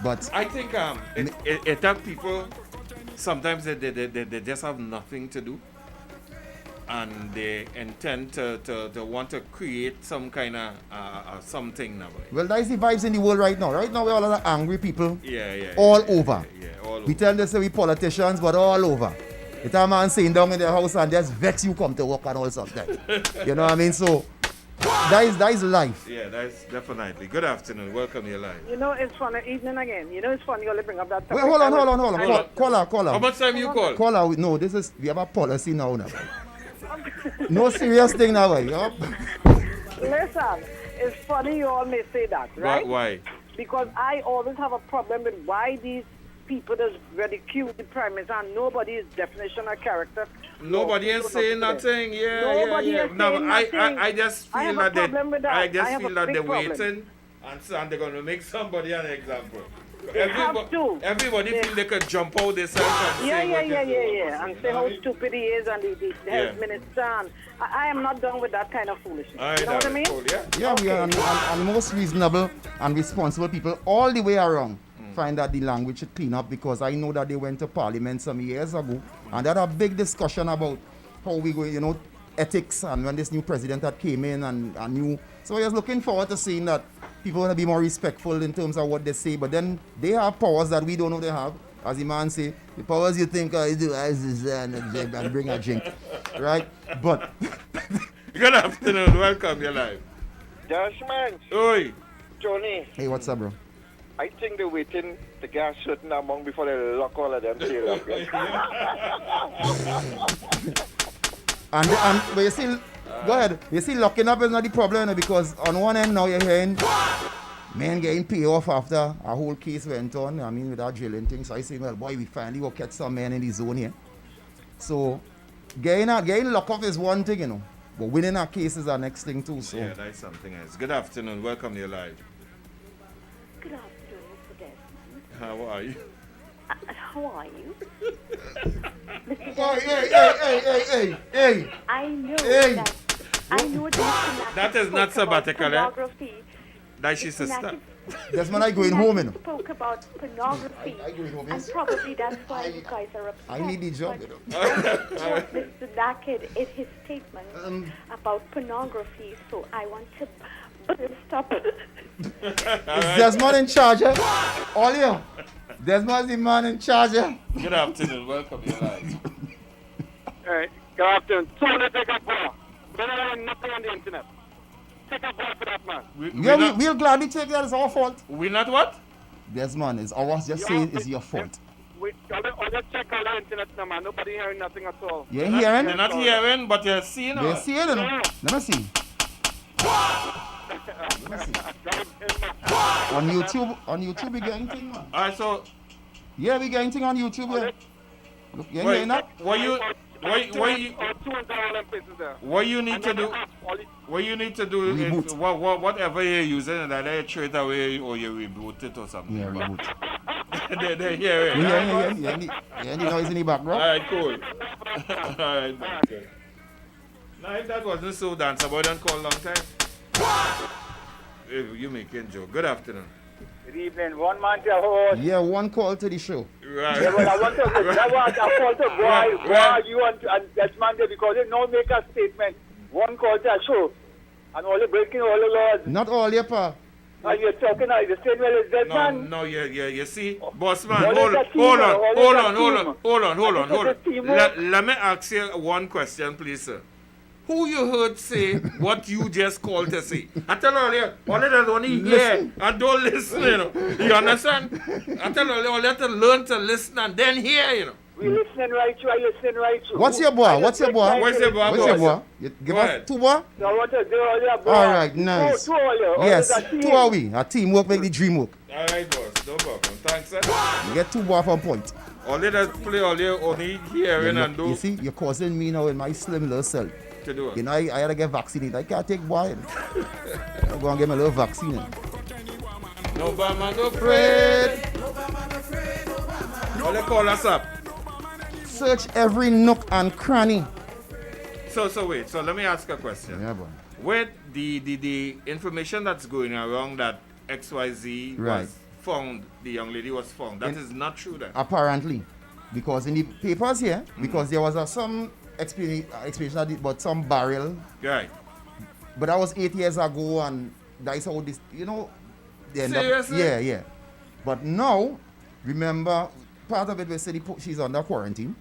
But I think it have people, sometimes they just have nothing to do. And they intend to want to create some kind of something now. Well, that is the vibes in the world right now. Right now, we're all of the angry people. All over. All over. We tell them say we politicians, but all over. It's a man sitting down in their house and just vex you come to work and all sometimes. You know what I mean? So, that is life. Yeah, that's definitely. Good afternoon. Welcome to your life. It's funny evening again. It's funny you only bring up that topic. Wait, hold on. Call her. How much time you call? Call her. No, we have a policy now. No serious thing now. Listen, it's funny you all may say that, right? Why? Because I always have a problem with why these people just ridicule the Prime Minister and nobody's definition of character. Nobody is saying nothing. Nobody is saying nothing. I just feel that they're waiting and they're going to make somebody an example. They have to. Everybody feel they could jump out themselves and say and say how stupid he is and the health minister. And I am not done with that kind of foolishness. You know what I mean? Cool, we are and most reasonable and responsible people all the way around find that the language should clean up, because I know that they went to Parliament some years ago and they had a big discussion about how we go, ethics, and when this new president that came in and new. So I was looking forward to seeing that people want to be more respectful in terms of what they say, but then they have powers that we don't know they have. As the man say, the powers you think I do and bring a drink, right? But good afternoon, welcome, you're live. Dashman. Oi. Johnny. Hey, what's up, bro? I think they're waiting to get a certain amount before they lock all of them tail up. But you see, go ahead. You see, locking up is not the problem, because on one end now you're hearing men getting paid off after a whole case went on. I mean, with that drilling thing. So I say, well, boy, we finally will catch some men in the zone here. So getting locked up is one thing, but winning a case is our next thing too. So yeah, that's something else. Good afternoon, welcome to your live. Good afternoon, Mr. Desmond. How are you? How are you? Hey. I know that. I know that is not sabbatical, That's your sister. That's when I going home, Spoke about pornography. And probably that's why you guys are upset. I need the job, What Mr. Naked is his statement about pornography, so I want to stop. Is Desmond in charge? All you. Desmond's the man in charge. Good afternoon, welcome to your live. Alright, good afternoon. So let's take a bar. Then I have nothing on the internet. Take a bar for that man. We'll gladly take that. It's our fault. We not what? Desmond, is ours. Just say it's your fault. I'll just check on the internet now, man. Nobody hearing nothing at all. You ain't hearing? You're not hearing, but you're seeing. You're seeing, Let me see. On YouTube we getting thing, man. Alright, so yeah, we getting thing on YouTube. Yeah. Look, you ain't hearing that? What you need to do? What you need to do is whatever you're using, that they trade away or you reboot it or something. Yeah, reboot. they hear it. Yeah, the noise in the background. Alright, cool. Alright, okay. Now if that wasn't so danceable, don't call long time. You making joke. Good afternoon. Good evening. One man to host. Yeah, one call to the show. Right. Yeah, but I want to why you and Desmond because they don't make a statement. One call to a show. And all you breaking all the laws. Not all, yeah, pa. And you're talking the same way as Desmond. No, you see, boss man, hold on. Let me ask you one question, please, sir. Who you heard say what you just called to say? I tell you, all of them only hear and don't listen, You understand? I tell you, all have to learn to listen and then hear, We listening right through. What's your boy? What's your boy? Give us two boy? I want to do all your boy. All right, nice. Two all you. Yes, two are we. A teamwork make the dream work. All right, boss. No problem. Thanks, sir. You get two boy from point. All they just play all you only hearing and do. You see, you're causing me now in my slim little self. To do it. I had to get vaccinated. I can't take boy. I'm going to get my little vaccine. No man, no afraid. All they call us up. Search every nook and cranny. So wait. So let me ask a question. Yeah, boy. Where the information that's going around that XYZ was found, the young lady was found. That is not true then? Apparently. Because in the papers here, because there was some explanation about some barrel. Right. But that was 8 years ago and that's how this, they end Seriously? up. Yeah. But now, remember, part of it we said she's under quarantine.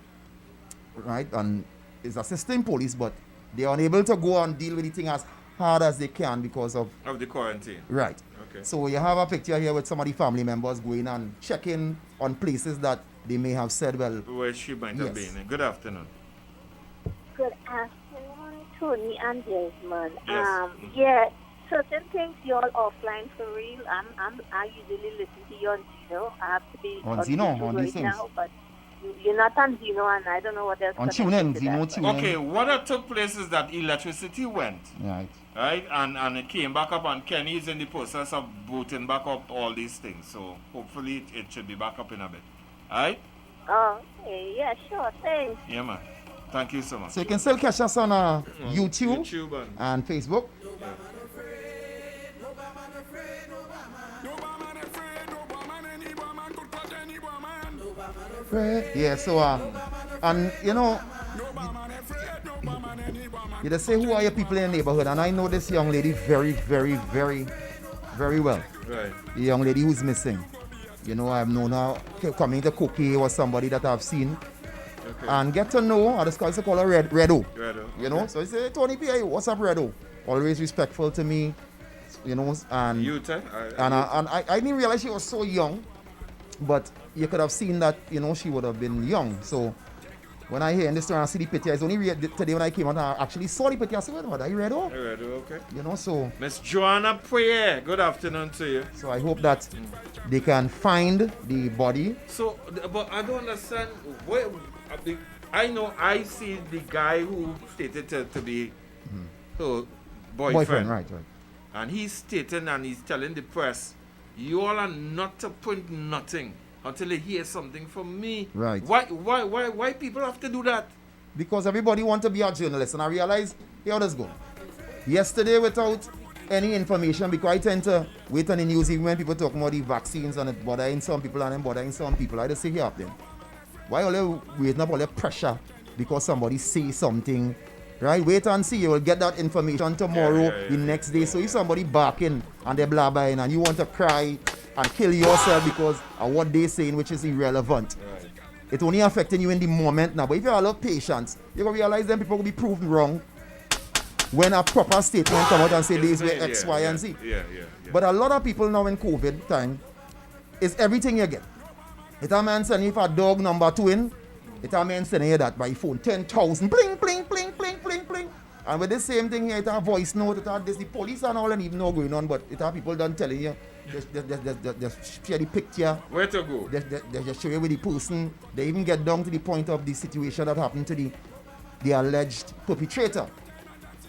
Right? And it's assisting police, but they're unable to go and deal with the thing as hard as they can because of the quarantine. Right. Okay. So you have a picture here with some of the family members going and checking on places that they may have said, well, where she might have been. Good afternoon. Good afternoon, Tony and Desmond. Yes. Certain things you're offline for real. I usually listen to you on Zeno. I have to be on Zeno, on right these things. now, but You're not on Zeno, and I don't know what else. On TuneIn, Zeno TuneIn. Okay, what took place is that electricity went. Right. Right? And it came back up, and Kenny is in the process of booting back up all these things. So hopefully it should be back up in a bit. Alright? Oh, okay. Yeah, sure. Thanks. Yeah, man. Thank you so much. So you can still catch us on YouTube and Facebook. Yeah, so and you know, you just say who are your people in the neighborhood, and I know this young lady very, very, very, very well. Right. The young lady who's missing. You know, I've known her coming to Cookie or somebody that I've seen. Okay. And get to know, I just call her Redo. You know, so I say, Tony P, what's up, Redo? Always respectful to me, you know, and I didn't realize she was so young, but you could have seen that, you know, she would have been young. So when I hear in this story, I see the picture. It's only today when I came out, I actually saw the picture. I said, what are you, Redo? Redo, okay. You know, so Miss Joanna Puye, good afternoon to you. So I hope that they can find the body. So, but I don't understand where. I know I see the guy who stated to be her boyfriend. Right. And he's stating and he's telling the press, you all are not to print nothing until they hear something from me. Right. Why people have to do that? Because everybody wants to be a journalist, and I realize, here let's go. Yesterday, without any information, because I tend to wait on the news even when people talk about the vaccines and it bothering some people and then bothering some people. I just say here up then. Why are you waiting up all the pressure because somebody say something, right? Wait and see. You will get that information tomorrow, the next day. So if somebody barking and they're blabbering and you want to cry and kill yourself because of what they're saying, which is irrelevant, it's only affecting you in the moment now. But if you have a lot of patience, you're going to realize them people will be proven wrong when a proper statement come out and say these were X, Y, and Z. But a lot of people now in COVID time, is everything you get. It's a man sending if a dog number 2 in, it's a man sending you that by phone, 10,000, bling, bling, bling, bling, bling, bling. And with the same thing here, it's a voice note, it's a, the police and all, and even know going on, but it's a people done telling you, just share the picture. Where to go? They just show you with the person. They even get down to the point of the situation that happened to the alleged perpetrator.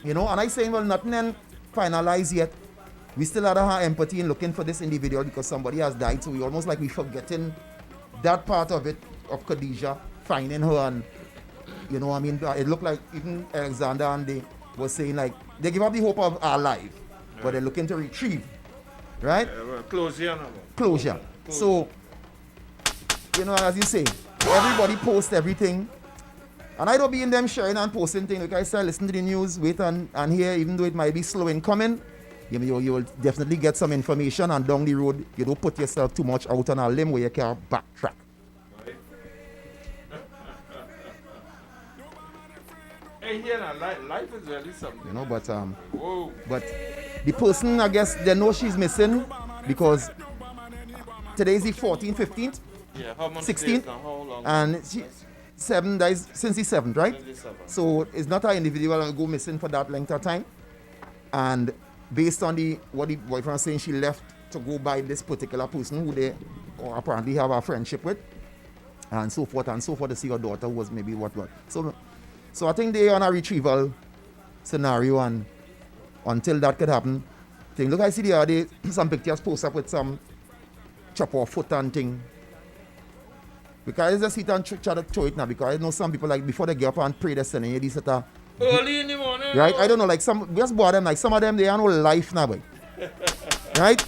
You know, and I say, well, nothing then finalized yet. We still have our empathy in looking for this individual because somebody has died, so we almost like we forgetting that part of it, of Khadijah, finding her, and you know, I mean, it looked like even Alexander and they were saying like, they give up the hope of our life, but they're looking to retrieve, right? Closure. So, you know, as you say, everybody posts everything, and I don't be in them sharing and posting things, like I said, listen to the news, wait and hear, even though it might be slow in coming, you will definitely get some information, and down the road, you don't put yourself too much out on a limb where you can't backtrack. Hey, yeah, life is really something. You know, but the person, I guess, they know she's missing because today is the 14th, 15th, yeah, how much 16th, days now? How long? and she 7 days since the 7th, right? Since the 7th. So it's not an individual that go missing for that length of time, and based on what the boyfriend was saying, she left to go by this particular person who they apparently have a friendship with, and so forth to see her daughter who was maybe what. So I think they're on a retrieval scenario, and until that could happen, look, I see the other day, some pictures post up with some chop off foot and thing. Because I just sit and try to throw it now, because I know some people, like, before they get up and pray, they're sending you this early in the morning. Right? I don't know, like, just bother them, like, some of them, they have no life now, boy. Right?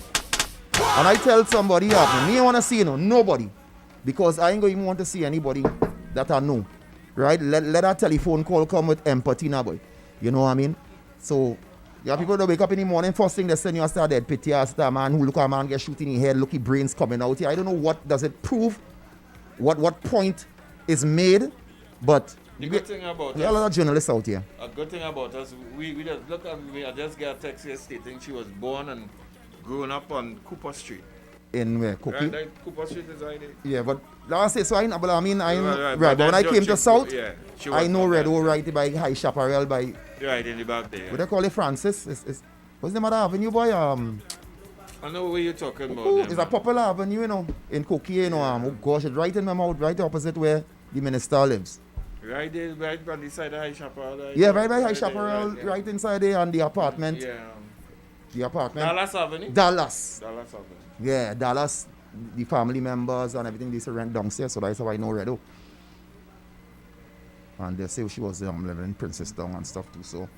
And I tell somebody, me ain't want to see, nobody. Because I ain't going to even want to see anybody that I know. Right? Let a telephone call come with empathy now, boy. You know what I mean? So, you have people that wake up in the morning, first thing they send you a dead pity, a man who look at a man get shooting in the head, look his brains coming out here. I don't know what does it prove, what point is made, but the good thing about there are a lot of journalists out here. A good thing about us, we just look at me. I just got a text here stating she was born and grown up on Cooper Street. In where? Cookie? Right, like Cooper Street is right there. Yeah, but last say so I but right, but when I came to South, I know Redo right by High Chaparral by right in the back there. What they call it, Francis? What's the name of the avenue, boy? I know what you're talking about. It's a popular avenue, in Koki, oh gosh, it's right in my mouth, right opposite where the minister lives. Right there, right on the side of High Chaparral. Yeah, right by High Chaparral, right inside there, and the apartment. Yeah. The apartment. Dallas Avenue? Dallas. Dallas Avenue. Yeah, Dallas, the family members and everything, they used to rent downstairs, so that's how I know Redo. And they say she was living in Princestown and stuff too, so.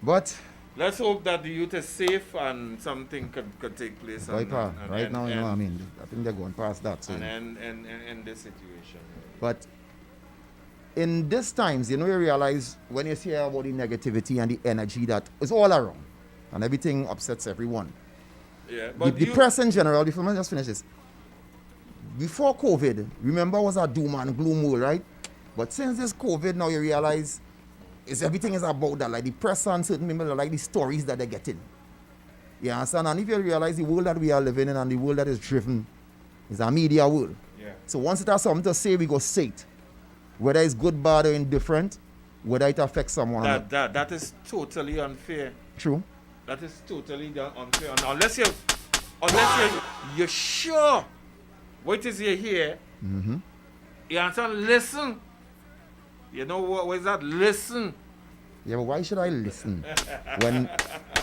But let's hope that the youth is safe and something could take place. Right now, I think they're going past that. So. And this situation. But in these times, you realize when you hear about the negativity and the energy that is all around, and everything upsets everyone. Yeah, but the press in general, before I just finish this, before COVID, remember, was a doom and gloom world, right? But since this COVID, now you realize everything is about that. Like the press and certain people like the stories that they're getting. You understand? And if you realize the world that we are living in and the world that is driven is a media world. Yeah. So once it has something to say, we go say it. Whether it's good, bad, or indifferent, whether it affects someone or not. That is totally unfair. True. That is totally unfair. And unless you're sure what is you hear, you understand? Listen. You know what is that? Listen. Yeah, but why should I listen?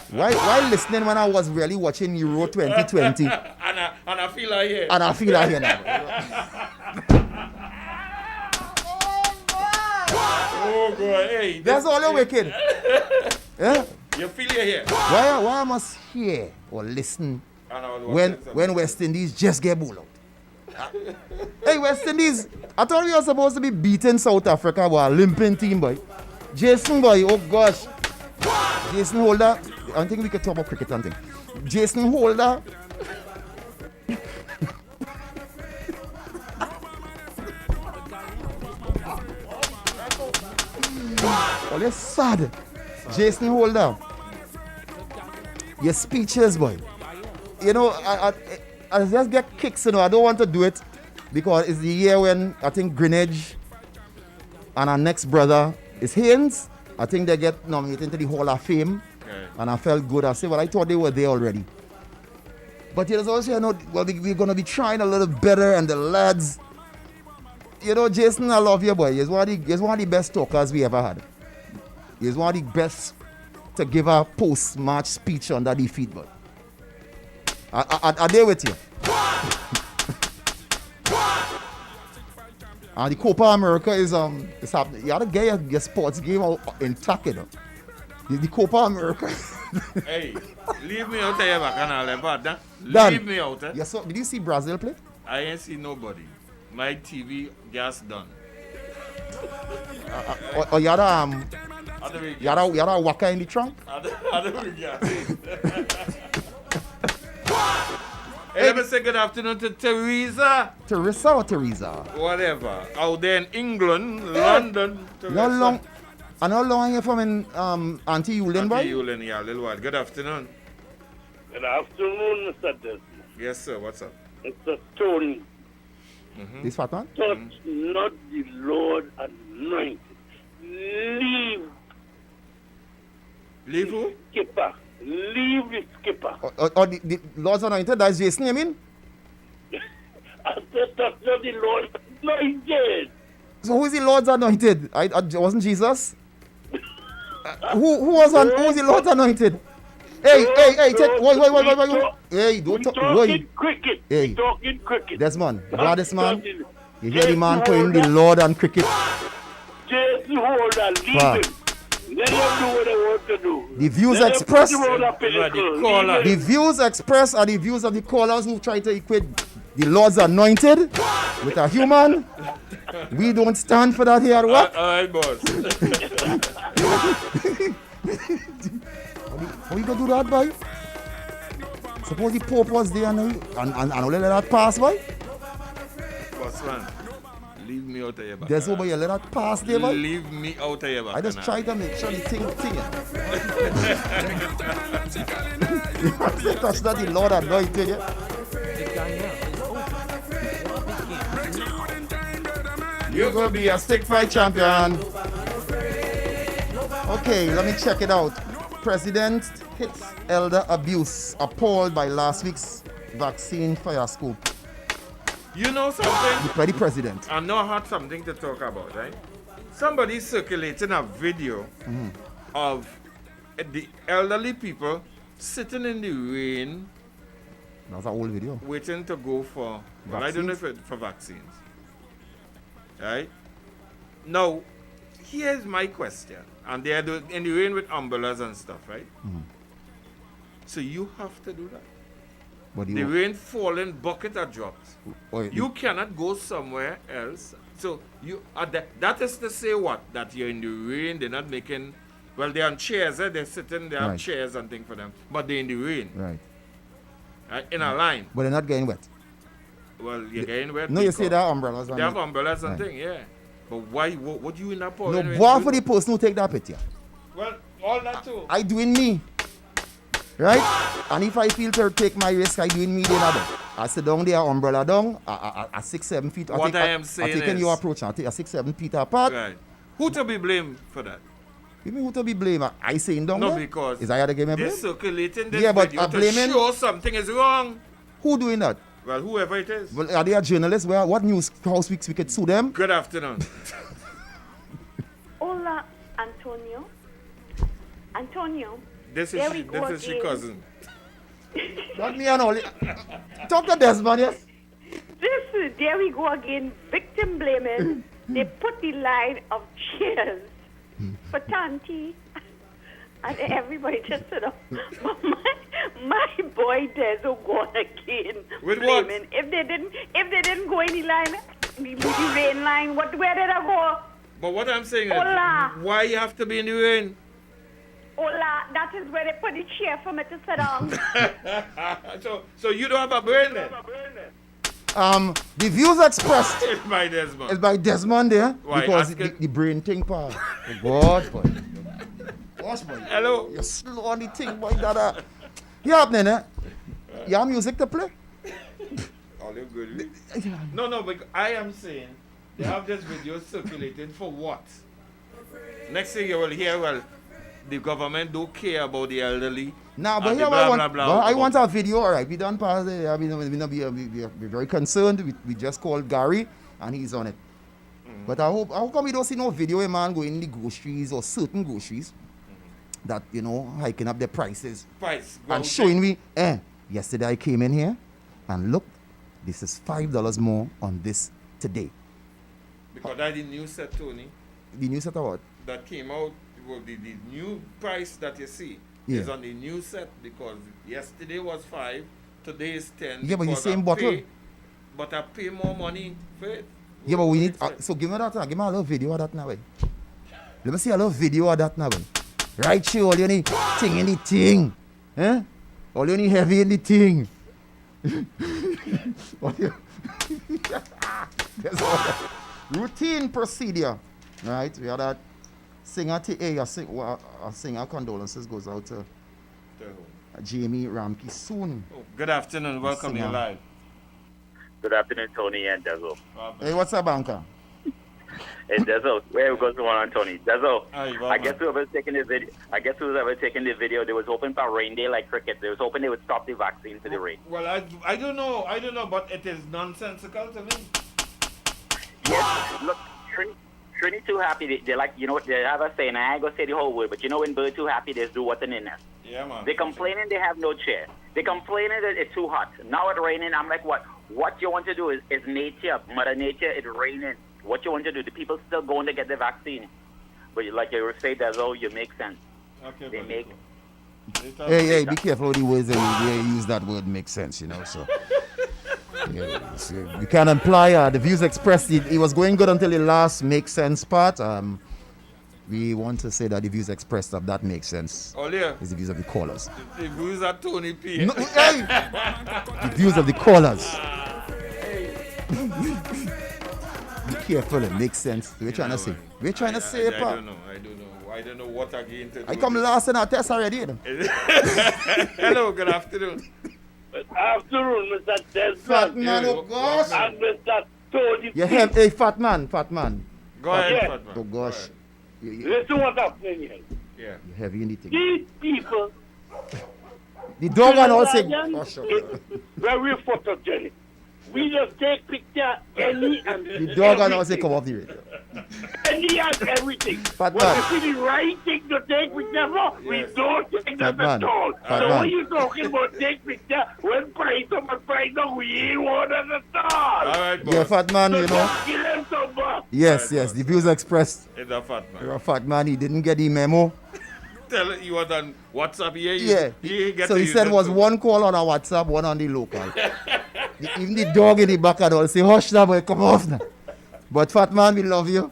Why listening when I was really watching Euro 2020? and I feel like here. And I feel like here now. Oh God, hey. That's all you're wicked. Yeah? You feel it here. Why I must hear or listen when West Indies just get bowled out? Hey, West Indies, I thought we were supposed to be beating South Africa, but a limping team, boy. Jason, boy, oh gosh. Jason Holder, I think we could talk about cricket and thing. Jason Holder. Oh, you're sad. Jason Holder. Your speeches, boy. I just get kicks, I don't want to do it because it's the year when I think Greenwich and our next brother is Haynes. I think they get nominated into the Hall of Fame. Okay. And I felt good. I said, well, I thought they were there already. But there's also, we're going to be trying a little better, and the lads, Jason, I love you, boy. He's one of the best talkers we ever had. He's one of the best to give a post-match speech under defeat, boy. Are they with you? And the Copa America is happening. You gotta get your sports game out intact, The Copa America. Hey, leave me out here, Bacanal. Leave me out. Yes, so did you see Brazil play? I ain't see nobody. My TV just done. You had a waka in the trunk? Hey, let me say good afternoon to Teresa. Teresa or Teresa? Whatever. Out there in England, London. And how long are you from Auntie Yulin, boy? Auntie Yulin, yeah, a little while. Good afternoon. Good afternoon, Mr. Desmond. Yes, sir. What's up? Mr. Tony. This fat man? Touch not the Lord anointed. Leave who? Skipper. Leave the skipper. Or the Lord's anointed, that's Jason, you mean? I said, touch not the Lord anointed. So who is the Lord's anointed? I wasn't Jesus? Who was the Lord's anointed? Hey, wait. Hey, don't talk. Talking cricket. Hey. We're talking cricket. Desmond, this man. You hear the man playing the Lord and cricket? Jason Holder, leave him. Let them do what they want to do. The views expressed. The views expressed are the views of the callers who try to equate the Lord's anointed with a human. We don't stand for that here at WACK. All right, boss. How you gonna do that, boy? Suppose the Pope was there and only let that pass, boy? Boss man, leave me out of here, there's over you let that pass there, boy? Leave me out of here, I just try to make sure the thing. Touch that the Lord anointed you. You're gonna be a stick fight champion. Okay, let me check it out. President hits elder abuse appalled by last week's vaccine fiasco. You know something? By the president. I know I had something to talk about, right? Somebody circulating a video of the elderly people sitting in the rain. That's an old video. Waiting to go for, well, I don't know if it's for vaccines. Right? Now, here's my question. And they are in the rain with umbrellas and stuff, right? So you have to do that. But the rain falling, bucket are dropped. You cannot go somewhere else. So you that is to say what? That you're in the rain, they're not making, well, they're on chairs, they're sitting, they have chairs and things for them. But they're in the rain. Right. In a line. But they're not getting wet. Well, you're getting wet. No, you say they have umbrellas. They have umbrellas and things, yeah. But why, what do you in that No, boy for the person who take that picture. Well, all that too. I doing me. Right? And if I feel to take my risk, I doing me then I sit down there, umbrella down, at 6-7 feet. What I am saying I'm taking your approach, I take 6-7 feet apart. Right. Who to be blamed for that? You mean who to be blamed? I saying down no, there? Because is I had to give me blame? They're circulating this but video to blaming, show something is wrong. Who doing that? Well, whoever it is. Well, are they a journalist? What news house we could sue them? Good afternoon. Hola, Antonio. Antonio. This is your cousin. Not me and all. Talk to Desmond, yes? There we go again, victim blaming. They put the line of cheers for Tanti. And everybody just said, my boy Dezo gone again. With blaming. what? If they didn't go in the line, the rain line, where did I go? But what I'm saying Hola. is, why you have to be in the rain? Hola, that is where they put the chair for me to sit down. so you don't have a brain then? The views expressed is by Desmond. Is by Desmond there. Why? Because the brain thing part. Oh God, boy. Gosh, boy. Hello. You're slow on the thing, boy. You happening, eh? You have music to play? All you good. No, but I am saying they have this video circulated for what? Next thing you will hear, well, the government don't care about the elderly. Nah, but here I want a video. All right, we done past it. I mean, we're very concerned. We just called Gary, and he's on it. But how come we don't see no video of a man going in the groceries or certain groceries that, hiking up the prices and showing me, yesterday I came in here and look, this is $5 more on this today. Because that's the new set, Tony. The new set of what? That came out, well, the new price that you see is on the new set, because yesterday was 5, today is 10. Yeah, but the same bottle. But I pay more money for it. Yeah, but we need, so give me that, give me a little video of that now. Let me see a little video of that now. Right, sure, all you need thing in the thing. Eh? All you need heavy in the thing. Routine procedure. Right, we had that singer singer condolences goes out to Jamie Ramke soon. Good afternoon, welcome you live. Good afternoon, Tony and Dezo. Hey, what's up, banker? Hey, Dezo, where goes the one on Tony? Dezo, I guess whoever's taking the video, they was hoping for rain day like cricket. They was hoping they would stop the vaccine for the rain. Well, I don't know, but it is nonsensical to me. Yes, look, Trini too happy. They like, they have a saying, I ain't gonna say the whole word, but when bird too happy, they do what's in their nest. Yeah, man. They complaining they have no chair. They complaining that it's too hot. Now it's raining. I'm like, what? What you want to do is nature, Mother Nature, it's raining. What you want to do? The people still going to get the vaccine. But like you say, Dezo, you make sense. Okay, they make. Hey, be careful with the words that you use that word make sense, so. Yeah, so you can imply the views expressed. It was going good until the last make sense part. We want to say that the views expressed of that makes sense. Is the views of the callers. The views are Tony P. No, hey! The views of the callers. Be careful, it makes sense. We're trying to say. We're trying to say, I don't know what again to do. I come last in our test already. Hello, good afternoon. Good afternoon, Mr. Desmond. Fat man, oh gosh. And Mr. Tony. Hey, fat man. Go ahead, fat man. Oh gosh. Listen what's happening here. Yeah. You're heavy in the thing. These people The dog and all say, very photogenic. We just take picture any and the dog and all say come off the radio. Any and everything. Fat When man. you see the right thing to take picture for, we don't take Fat them man. at all. Fat So man. when you talking about take picture, when price up and price up, we ain't want us at all. All right, You're a fat man, So you know. just give them some back. Yes, the views expressed. It's a fat man. You're a fat man. He didn't get the memo. Tell it you was on WhatsApp here. Yeah. So he said was one call on our WhatsApp, one on the local. Even the dog in the back and all say, hush now, boy, come off now. But fat man, we love you.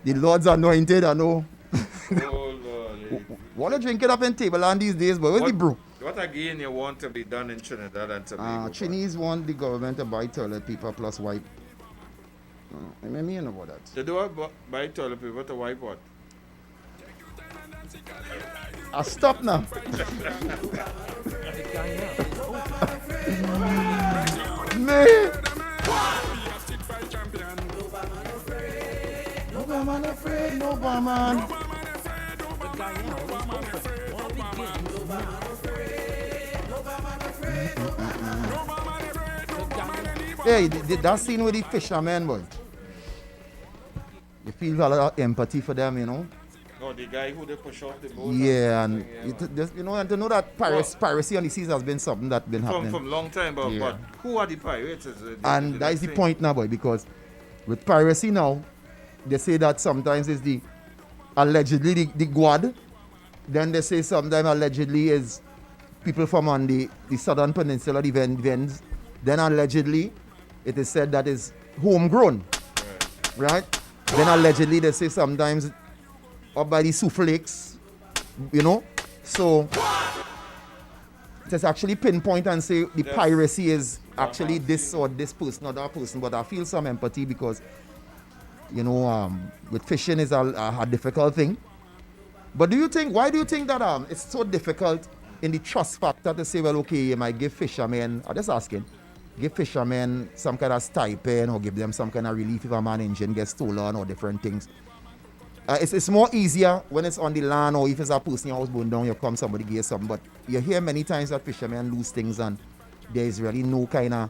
The Lord's anointed, I know. Oh, Lord. What are you drinking up in table on these days, boy? Where's the brew? What again you want to be done in Trinidad and Tobago? Chinese want the government to buy toilet paper plus wipe. I mean, you know about that. They do buy toilet paper to wipe what? Stop now. Man. No man afraid, no man. Hey, that scene with the fisherman, boy. You feel a lot of empathy for them, you know. No, the guy who they push off the boat. Yeah, and and to know that piracy on the seas has been something that's been happening from long time, but who are the pirates? And that is the point now, boy, because with piracy now, they say that sometimes it's the allegedly the guad, then they say sometimes allegedly is people from on the southern peninsula, the Vens, then allegedly it is said that is homegrown, right? Then allegedly they say sometimes up by the Sioux Lakes, you know. So just actually pinpoint and say the piracy is actually this or this person or that person. But I feel some empathy because, you know, with fishing is a difficult thing. But why do you think that it's so difficult in the trust factor to say, well, okay, you might give fishermen, I'm just asking, give fishermen some kind of stipend or give them some kind of relief if a man engine gets stolen or different things. It's more easier when it's on the land or if it's a person your house burned down, you come, somebody give you something. But you hear many times that fishermen lose things and there is really no kind of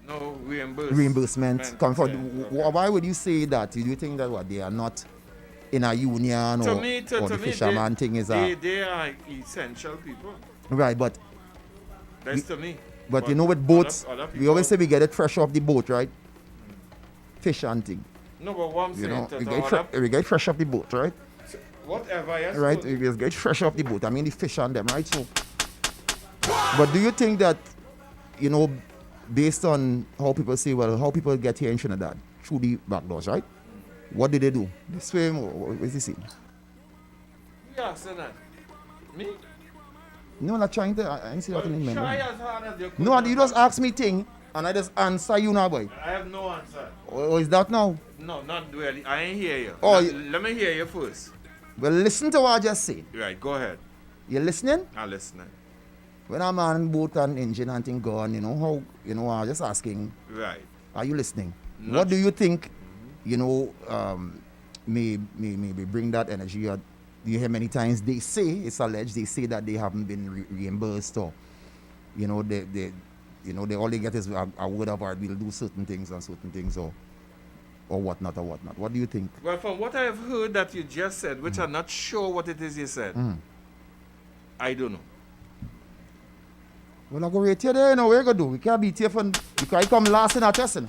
no reimbursement coming from. Why would you say that? Do you think that they are not in a union or the fisherman thing is they are essential people. Right, but that's to me. But you know, with boats, we always say we get it fresh off the boat, right? Fish hunting. No, but what I'm saying, we get fresh off the boat, right? Whatever, yes. Right, we just get fresh off the boat. I mean, the fish on them, right? So, but do you think that, you know, based on how people say, well, how people get here in Trinidad through the back doors, right? What did they do? They swim or what is this? Yeah, say that. Me? No, I'm not trying to. I ain't see that in the Try as hard as you could. No, you just ask me thing, and I just answer you now, boy. I have no answer. Or is that now? No, not really. I ain't hear you. Oh, let me hear you first. Well, listen to what I just said. Right, go ahead. You listening? I'm listening. When a man boat and engine and thing gone, you know how, you know, I'm just asking. Right. Are you listening? What do you think, you know, may bring that energy? You hear many times they say, it's alleged, they say that they haven't been reimbursed or, you know, they all they get is a word of art, we'll do certain things or whatnot. What do you think? Well, from what I have heard that you just said, which I'm not sure what it is you said, I don't know. Well, I go right here there, you know, what you going to do? We can't beat here because I come last in a testing.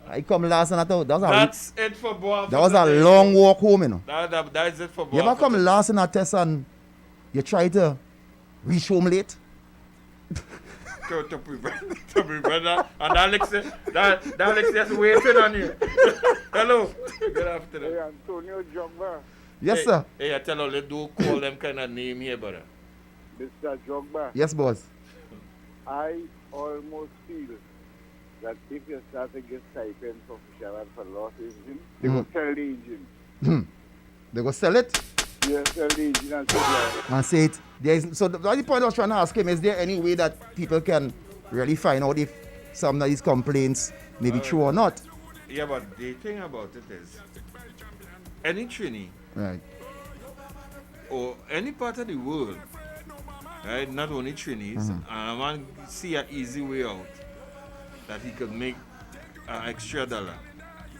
I come last in a testing. That's it for Boa. That was a long walk home, you know. That is it for Boa. You ever come last in a test and you try to reach home late? to prevent that. And Alex just waiting on you. Hello. Good afternoon. Hey, Antonio Jogba. Yes, sir. Hey, I tell you, do call them kind of name here, brother. Mr. Jogba. Yes, boss. I almost feel that if you start to get stipend for fishermen for lost engine, they will sell the engine. They go sell it? Yeah, sell the engine and sell it. And say it. So the point I was trying to ask him, is there any way that people can really find out if some of these complaints may be true or not? Yeah, but the thing about it is, any Trini, right, or any part of the world, right? Not only Trinis, and I want to see an easy way out that he could make an extra dollar.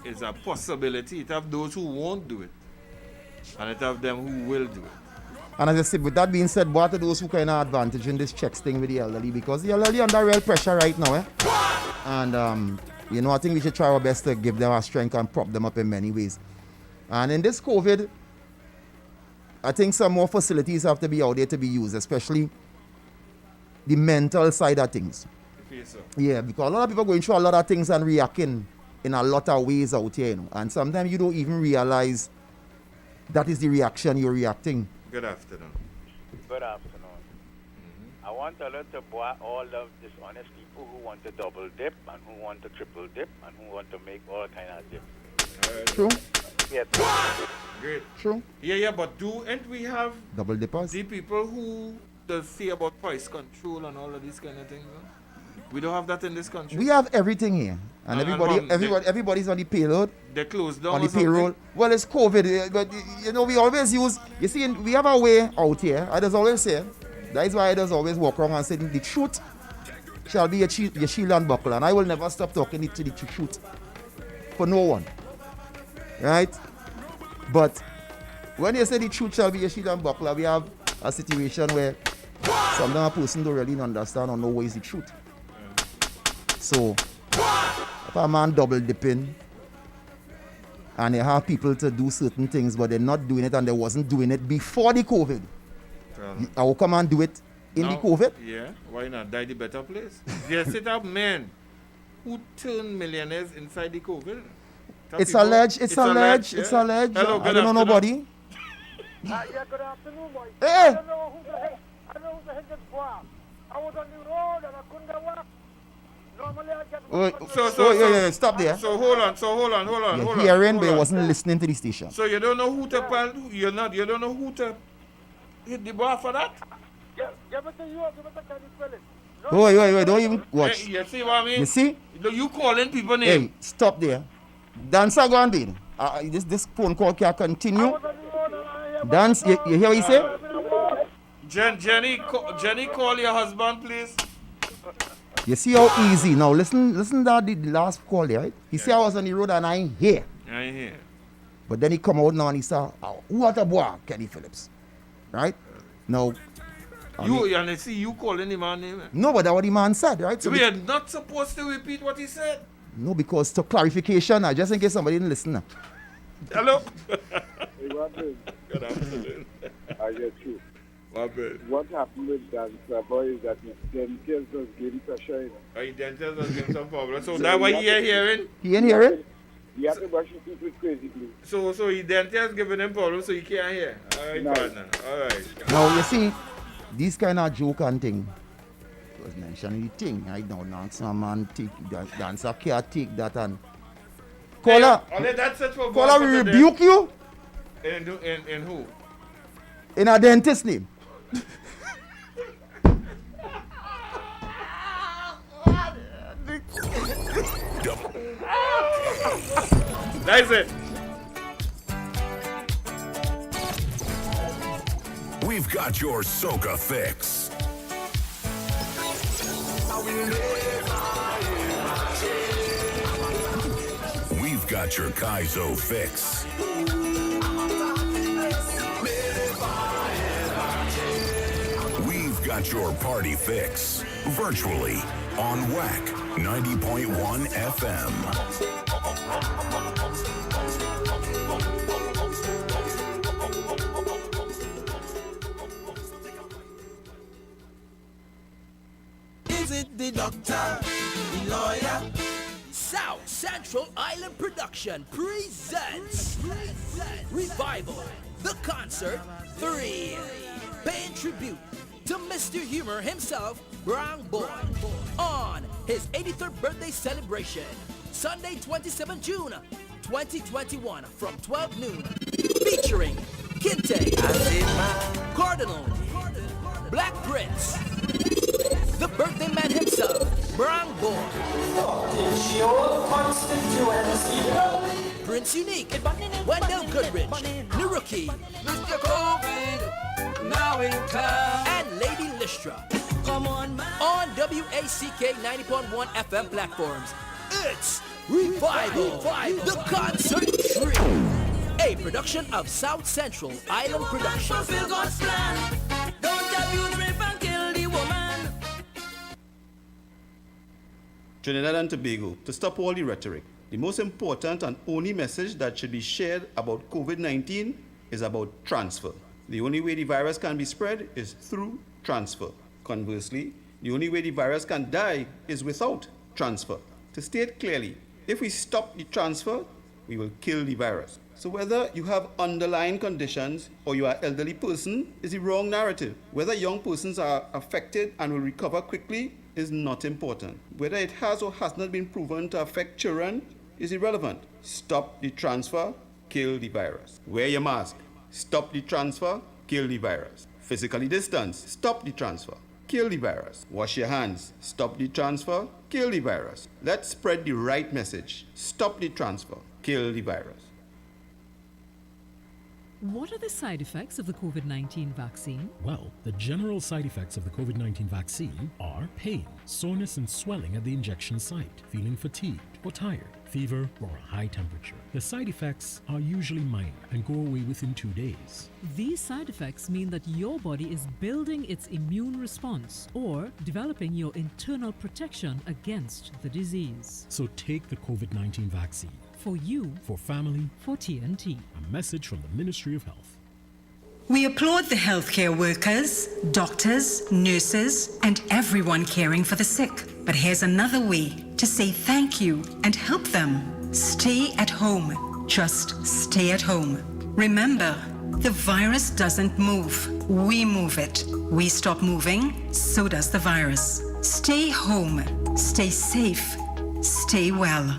It's a possibility. It have those who won't do it, and it have them who will do it. And as I said, with that being said, what are those who kind of advantage in this checks thing with the elderly? Because the elderly under real pressure right now, And, I think we should try our best to give them our strength and prop them up in many ways. And in this COVID, I think some more facilities have to be out there to be used, especially the mental side of things. So. Yeah, because a lot of people are going through a lot of things and reacting in a lot of ways out here, And sometimes you don't even realize that is the reaction you're reacting. Good afternoon. Good afternoon. I want to let the boy all of dishonest people who want to double dip and who want to triple dip and who want to make all kind of dips. True. Yes. Great. True. Yeah, but ain't we have double dippers? The people who say about price control and all of these kind of things? We don't have that in this country. We have everything here, and everybody's on the payload. They closed down on the payroll. Well, it's COVID, but we always use. You see, we have a way out here. I just always say, that is why I just always walk around and say, the truth shall be your shield and buckler, and I will never stop talking to the truth for no one, right? But when you say the truth shall be your shield and buckler, we have a situation where sometimes a person don't really understand or know what is the truth. So, if a man double dipping and they have people to do certain things but they're not doing it and they wasn't doing it before the COVID, I will come and do it in the COVID. Yeah, why not? Die the better place. There's set up men who turn millionaires inside the COVID. It's alleged. Hello, I don't know nobody. Yeah, good afternoon, boy. Hey! I don't know who the heck is boy. I was on the road and I couldn't walk. Normally I get stop there. So hold on. You're hearing, but you wasn't listening to the station. So you don't know who to you don't know who to hit the bar for that? Give it to you, give it to Kenny Phillips. Wait, don't even watch. Hey, you see what I mean? You see? You calling people names. Hey, stop there. Dancer go on, dude. This phone call can continue. Dance, you hear what he say? Jenny, call your husband, please. You see how easy. Now listen to the last call there, right? He said I was on the road and I ain't here. But then he come out now and he said, what a boy, Kenny Phillips. Right? Now, you calling the man name? No, but that's what the man said, right? So we are not supposed to repeat what he said. No, because to clarification, just in case somebody didn't listen. Hello. Good afternoon. I get you. Bad. What happened with Dancer Boy is that his dentures was giving pressure. His dentures was giving some problem. So that's why he ain't hearing? He ain't hearing? He had to brush his teeth with Krazy glue. So his dentures giving him problems so he can't hear. All right, partner. All right. Now, you see, this kind of joke and thing was mentioning the thing. I don't know, some man take that, Dancer can't take that and... Caller, we rebuke you? In who? In a dentist name. That's it. We've got your Soca fix. We've got your Kaizo fix. We've got your party fix. Virtually on WACK 90.1 FM. Is it the doctor, the lawyer? South Central Island Production presents Revival, the Concert 3. Paying tribute to Mr. Humor himself, Brown Boy, on his 83rd birthday celebration, Sunday, 27 June, 2021, from 12 noon, featuring Kinte, Cardinal, Black Prince, the birthday man himself, Brown Boy, Prince Unique, Wendell Goodrich, New Rookie, Mr. COVID, now in town, and Lady Listra. Come on, man. On WACK 90.1 FM platforms, it's Revival, the concert trip. A production of South Central Island Productions. Trinidad and Tobago, to stop all the rhetoric, the most important and only message that should be shared about COVID-19 is about transfer. The only way the virus can be spread is through transfer. Conversely, the only way the virus can die is without transfer. To state clearly, if we stop the transfer, we will kill the virus. So whether you have underlying conditions or you are an elderly person is the wrong narrative. Whether young persons are affected and will recover quickly is not important. Whether it has or has not been proven to affect children is irrelevant. Stop the transfer, kill the virus. Wear your mask. Stop the transfer, kill the virus. Physically distance. Stop the transfer, kill the virus. Wash your hands. Stop the transfer, kill the virus. Let's spread the right message. Stop the transfer, kill the virus. What are the side effects of the COVID-19 vaccine? Well, the general side effects of the COVID-19 vaccine are pain, soreness and swelling at the injection site, feeling fatigued or tired, fever or a high temperature. The side effects are usually minor and go away within 2 days. These side effects mean that your body is building its immune response or developing your internal protection against the disease. So take the COVID-19 vaccine. For you, for family, for TNT. A message from the Ministry of Health. We applaud the healthcare workers, doctors, nurses, and everyone caring for the sick. But here's another way to say thank you and help them. Stay at home. Just stay at home. Remember, the virus doesn't move. We move it. We stop moving, so does the virus. Stay home. Stay safe. Stay well.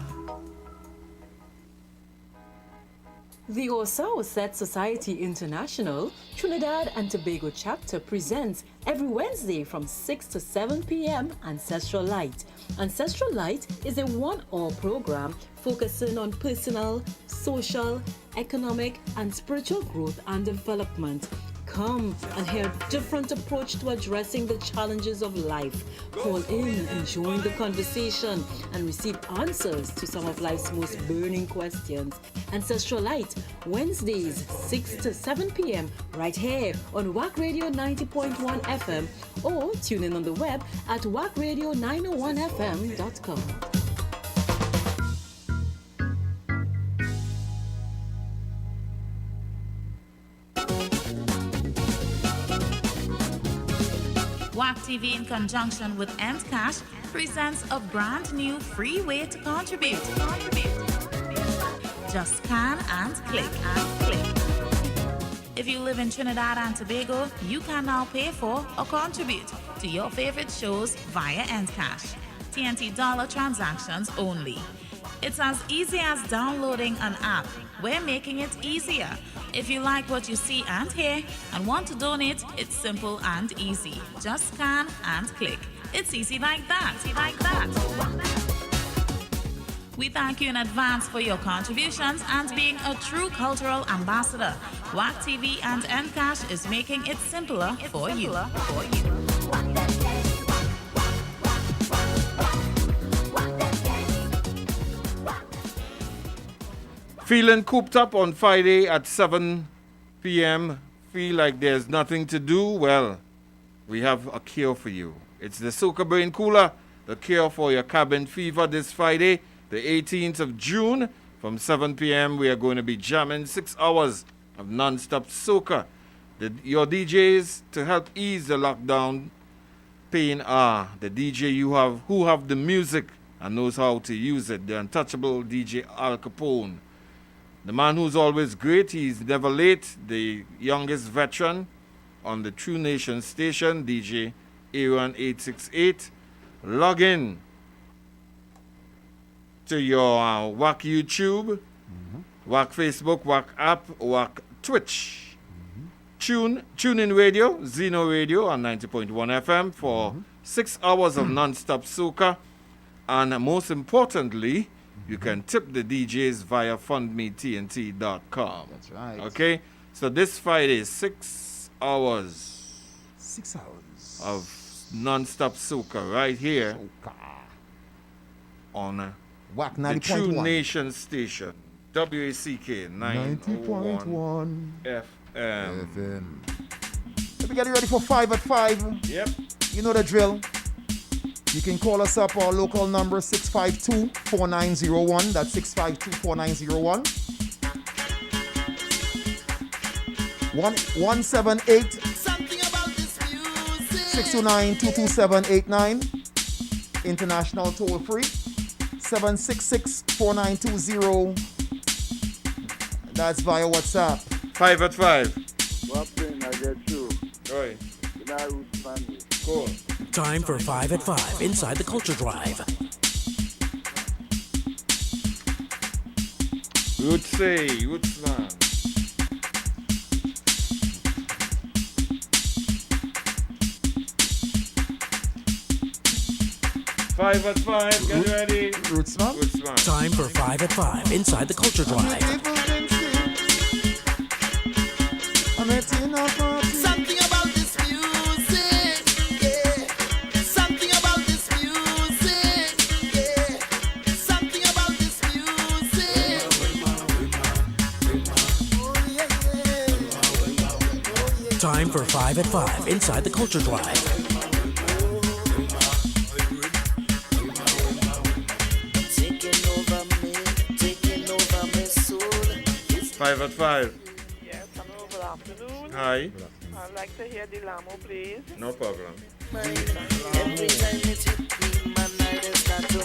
The Osa Society International Trinidad and Tobago chapter presents every Wednesday from 6 to 7 p.m. Ancestral Light. Ancestral Light is a one-hour program focusing on personal, social, economic, and spiritual growth and development. Come and hear a different approach to addressing the challenges of life. Call in and join the conversation and receive answers to some of life's most burning questions. Ancestral Light, Wednesdays, 6 to 7 p.m. right here on Wackradio 90.1 FM or tune in on the web at wackradio901fm.com. WACK TV, in conjunction with NTOSH, presents a brand new free way to contribute. Just scan and click. If you live in Trinidad and Tobago, you can now pay for or contribute to your favorite shows via NTOSH. TNT dollar transactions only. It's as easy as downloading an app. We're making it easier. If you like what you see and hear and want to donate, it's simple and easy. Just scan and click. It's easy like that. We thank you in advance for your contributions and being a true cultural ambassador. WACK TV and NCash is making it simpler for you. Feeling cooped up on Friday at 7 p.m., feel like there's nothing to do? Well, we have a cure for you. It's the Soca Brain Cooler, the cure for your cabin fever this Friday, the 18th of June. From 7 p.m., we are going to be jamming 6 hours of non-stop soca. Your DJs to help ease the lockdown pain are the DJ who have the music and knows how to use it, the untouchable DJ Al Capone. The man who's always great, he's never late, the youngest veteran on the True Nation station, DJ Aaron 868. Log in to your WACK YouTube, WACK Facebook, WACK app, WACK Twitch. Tune in radio, Zeno Radio on 90.1 FM for 6 hours of non-stop soca. And most importantly, you can tip the DJs via fundmetnt.com. That's right. Okay? So this Friday, 6 hours. 6 hours. Of non-stop soca right here. On WACK the 90.1. True Nation Station. WACK 90.1 FM. Let me get you ready for 5 at 5. Yep. You know the drill. You can call us up. Our local number 652-4901. That's 652-4901. 178 629-22789. International toll free 766-4920. That's via WhatsApp. 5 at 5. What thing I get you? Oi. Cool. Time for 5 at 5 inside the Culture Drive. Roots man. Five at 5, get ready. Rootsman. Time for 5 at 5 inside the Culture Drive. Something about this music, yeah. Something about this music, yeah. Something about this music. Time for 5 at 5 inside the Culture Drive. Five at 5. Yes, hello, good afternoon. Hi. I'd like to hear the Lamo, please. No problem. Every time it hit me, my night is not to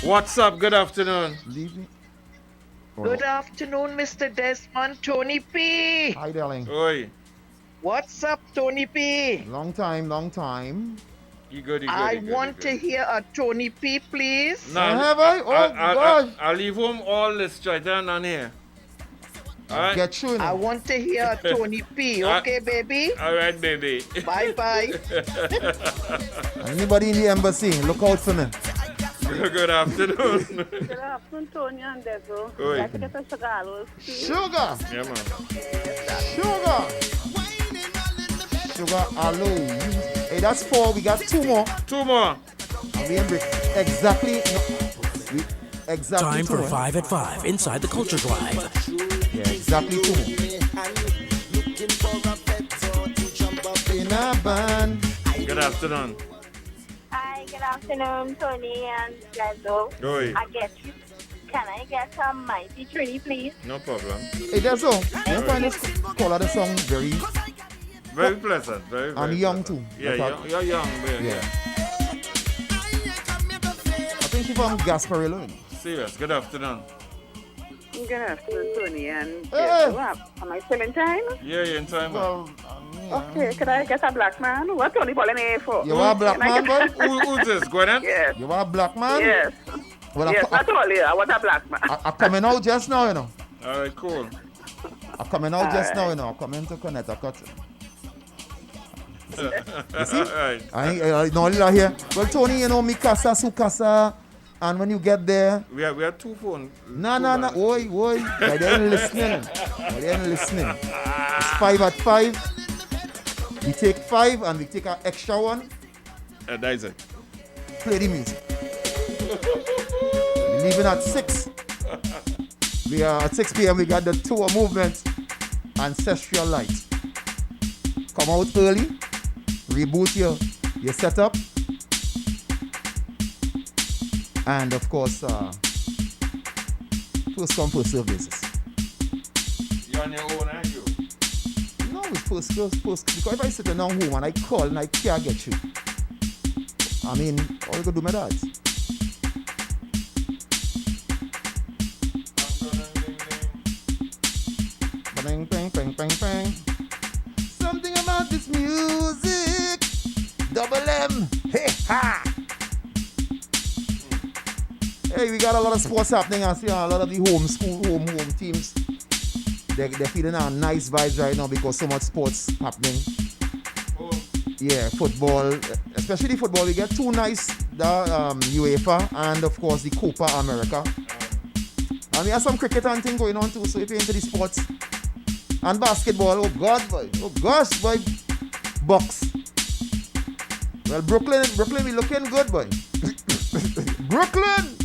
What's up? Good afternoon. Leave me. Good afternoon, Mr. Desmond. Tony P. Hi, darling. Oi. What's up, Tony P? Long time. You good, I want to hear a Tony P, please. Have I? Oh, gosh. I'll leave home all this right down on here. All right? Get you now. I want to hear a Tony P. Okay, baby? All right, baby. Bye-bye. Anybody in the embassy, look out for me. Good afternoon. Good afternoon, Tony and Dezo. Oi. Let's get a cigar. Sugar. Yeah, man. Sugar, hello. Hey, that's 4. We got 2 more. 2 more. And we break exactly. Exactly. Time 2 for more. 5 at 5 inside the Culture Drive. Yeah, exactly 2 more. In a band. Good afternoon. Hi, good afternoon, Tony and Dezo. Oi. I get you. Can I get some Mighty Trini, please? No problem. Hey, that's all. I find this call of the song very pleasant. Very and young pleasant. too. Yeah, you're young. Yeah. I think she's from Gasparillo. Serious. Good afternoon. Good afternoon, Tony and Hey. Am I still in time? Yeah, you're in time. Well, Okay, could I get a black man? What Tony calling me for? You are a black man, boy? Who's this, Gweneth? Yes. You are a black man? Yes. Well, Yes, not only. I want a black man. I'm coming out just now, you know. All right, cool. I'm coming out just All now, right. you know. I'm coming to Connecticut. You see? All right. I know you here. Well, Tony, you know, mi casa, su casa. And when you get there... We have 2 phones. No. Oi. They ain't listening. It's 5 at 5. We take 5 and we take an extra one. That's it. Play the music. We're leaving at 6. We are at 6 p.m. We got the tour movement. Ancestral Light. Come out early. Reboot your setup. And of course, first come, first serve basis. You're on your own, aren't you? No, it's first. Because if I sit down home and I call and I can't get you, I mean, all you gonna do my that? Bang, bang, bang, bang, bang. Something about this music. Double M. Hey, ha. Hey, we got a lot of sports happening. I see a lot of the home teams. They're feeling our nice vibes right now because so much sports happening. Yeah, football, especially football, we get two nice, the UEFA and of course the Copa America. And we have some cricket and thing going on too, so if you're into the sports. And basketball, oh God, boy. Oh gosh, boy. Box. Well, Brooklyn, we looking good, boy. Brooklyn,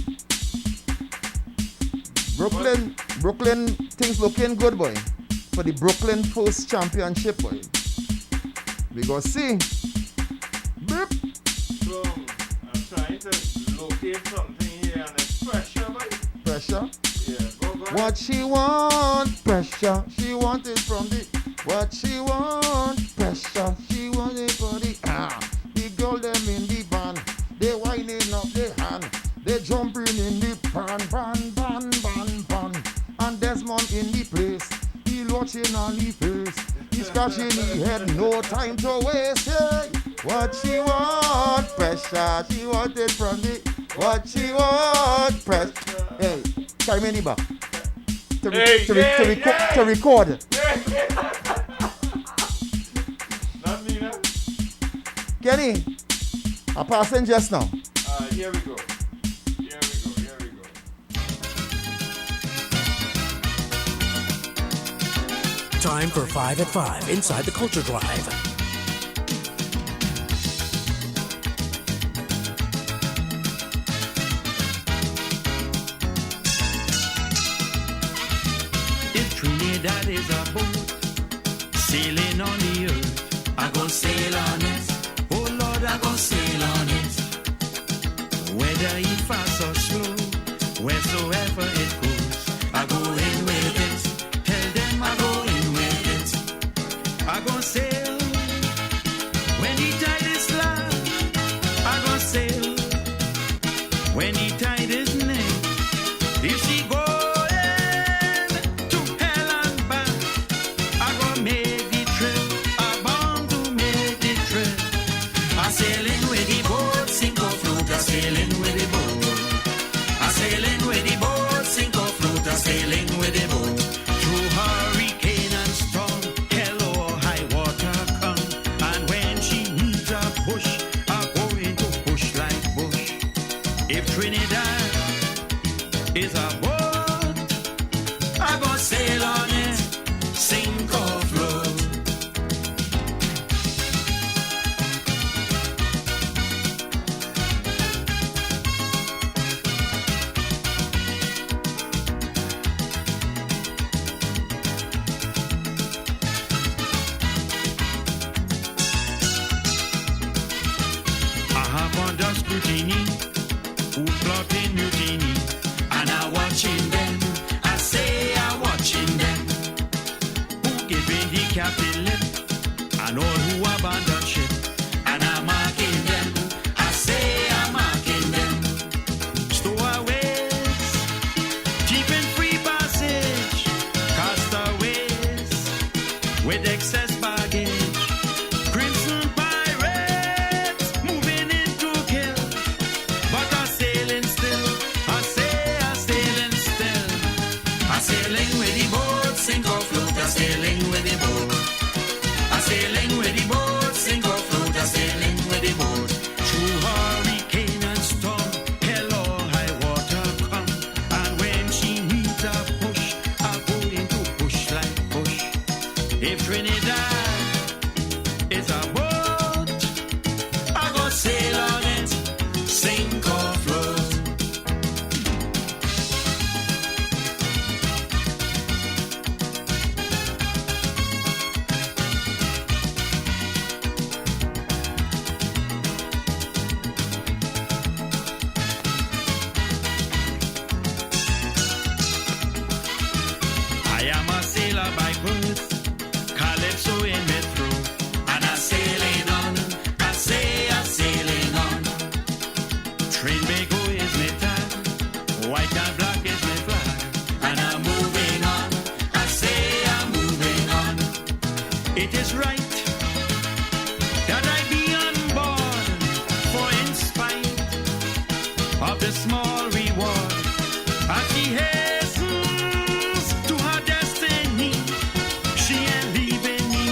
things looking good, boy. For the Brooklyn Post Championship, boy. We go see. Beep. So, I'm trying to locate something here and it's pressure, boy. Pressure? Yeah, go. What she want, pressure. She want it from the. What she want, pressure. She want it for the. The girl them in the van. They whining up their hand. They jumping in the pan. And Desmond in the place. He watching on the face. He scratching his head. No time to waste. Hey. What she want, pressure. She want it from the. What she want, pressure. Hey, carry me in the back. To record. Not me, no? Kenny, I'm passing just now. Here we go. Time for 5 at 5 inside the Culture Drive. If Trinidad is a boat sailing on the earth, I gon' sail on it. Oh Lord, I gon' sail on it. Whether it fast or slow, wheresoever it goes, I go in with it. Tell them I go in with it. I gon' sail when the tide is low. I gon' sail when the tide is near. If she go sailing with the boat through hurricane and storm, hell or high water come. And when she needs a push, I'm going to push like bush. If Trinidad is a boat, I'm gonna sail on it, sink or float. Who plotting mutiny, and I watching them. I say I watching them. Who giving the captain lip, and all who abandon ship, and I'm marking them. I say I'm marking them. Stowaways, keeping free passage, castaways with excess baggage. Crimson pirates moving into kill. But I'm sailing still, I say I'm sailing still. I'm sailing with the boat, sink or float, I'm sailing with the boat. I'm sailing with the boat, sink or float, I'm sailing with the boat. Through hurricane and storm, hell or high water come. And when she needs a push, I'm going to push like push. If Trinidad is a boat, I go sail on it, sink or float. I am a sailor by birth, Calypso in me through, and I'm sailing on, I say I'm sailing on. Trinbago is my tag, white and black is my flag, and I'm moving on, I say I'm moving on. It is right that I be on board, for in spite of the small reward, as she hastens to her destiny, she ain't leaving me,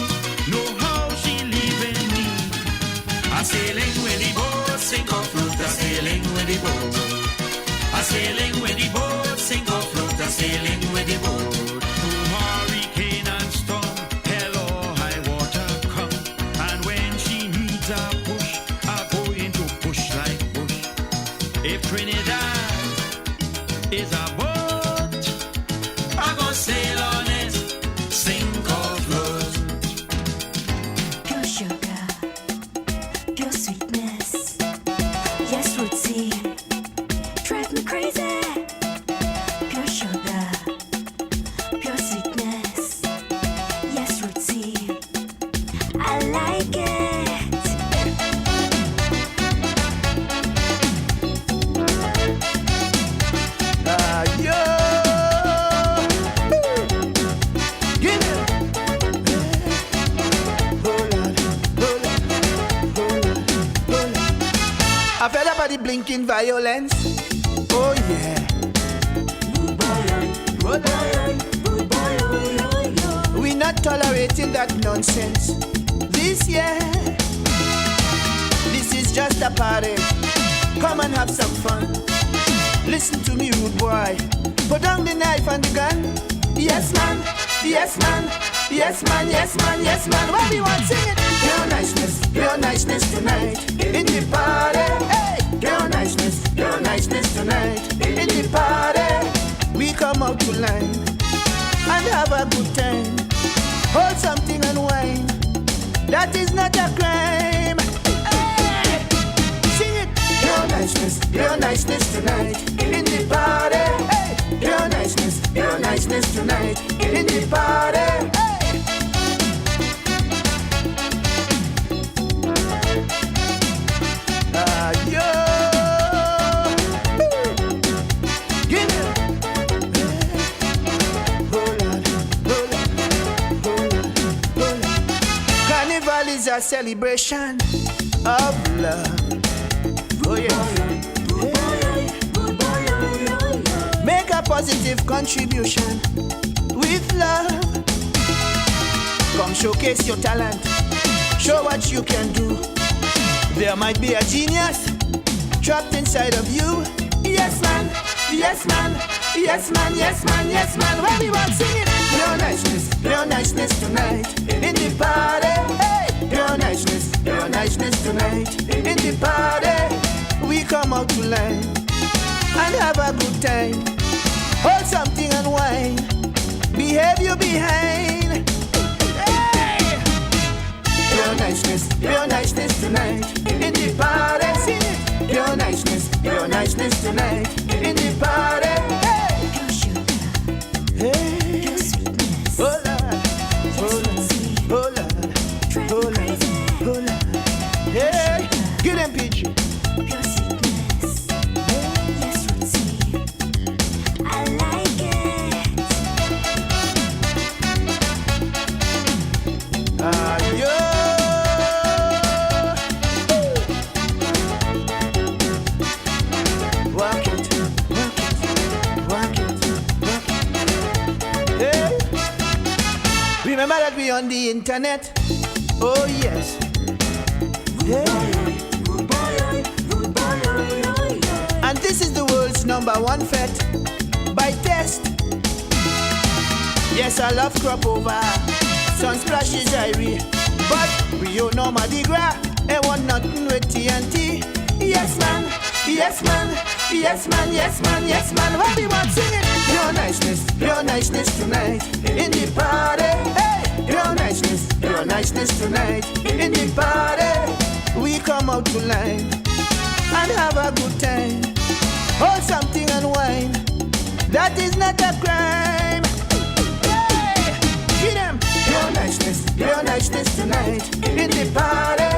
no how she leaving me. the blinking violence. Oh yeah. We not tolerating that nonsense this year. This is just a party. Come and have some fun. Listen to me, rude boy. Put down the knife and the gun. Yes man, yes man, yes man, yes man, yes man. What we want, sing it. Your niceness tonight in the party. Hey, your niceness tonight in the party. We come out to line and have a good time. Hold something and wine. That is not a crime. Hey, sing it. Your niceness tonight in the party. Hey, your niceness tonight in the party. Hey. Yo. Give it. Carnival is a celebration of love. Oh yeah. Make a positive contribution with love. Come showcase your talent. Show what you can do. There might be a genius trapped inside of you. Yes man, yes man, yes man, yes man, yes man. When we want sing it. Your niceness tonight in the party. Hey, your niceness tonight in the party. We come out to line and have a good time. Hold something and wine. Behave you behind. Hey, your niceness tonight in the party. Sing it. Your niceness tonight in the party. Hey, hey. Oh Lord, oh Lord, oh Lord, oh Lord, oh Lord. Hey, get them peach. Remember that we on the internet? Oh yes. Hey. And this is the world's #1 fete by test. Yes, I love crop over. Sun splashes Irie. But Rio no Mardi Gras. I want nothing with TNT. Yes man, yes man, yes man, yes man, yes man. What we want sing it? Your niceness tonight in the party. Hey, your niceness tonight in the party. We come out to line and have a good time. Hold something and wine. That is not a crime. Hey, get them. Your niceness tonight in the party.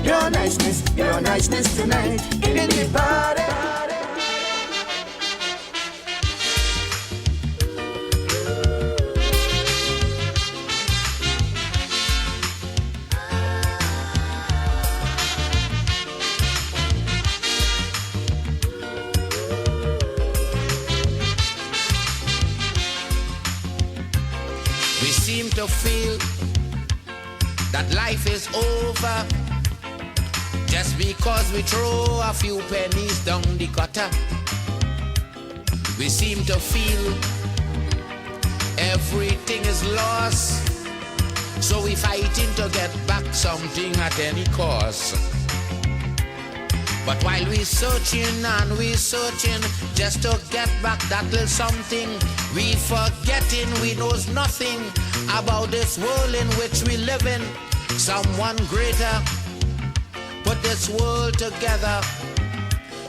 Your niceness tonight in the party. We seem to feel that life is over just because we throw a few pennies down the gutter. We seem to feel everything is lost, so we fighting to get back something at any cost. But while we searching and we searching just to get back that little something, we forgetting we knows nothing about this world in which we live in. Someone greater put this world together,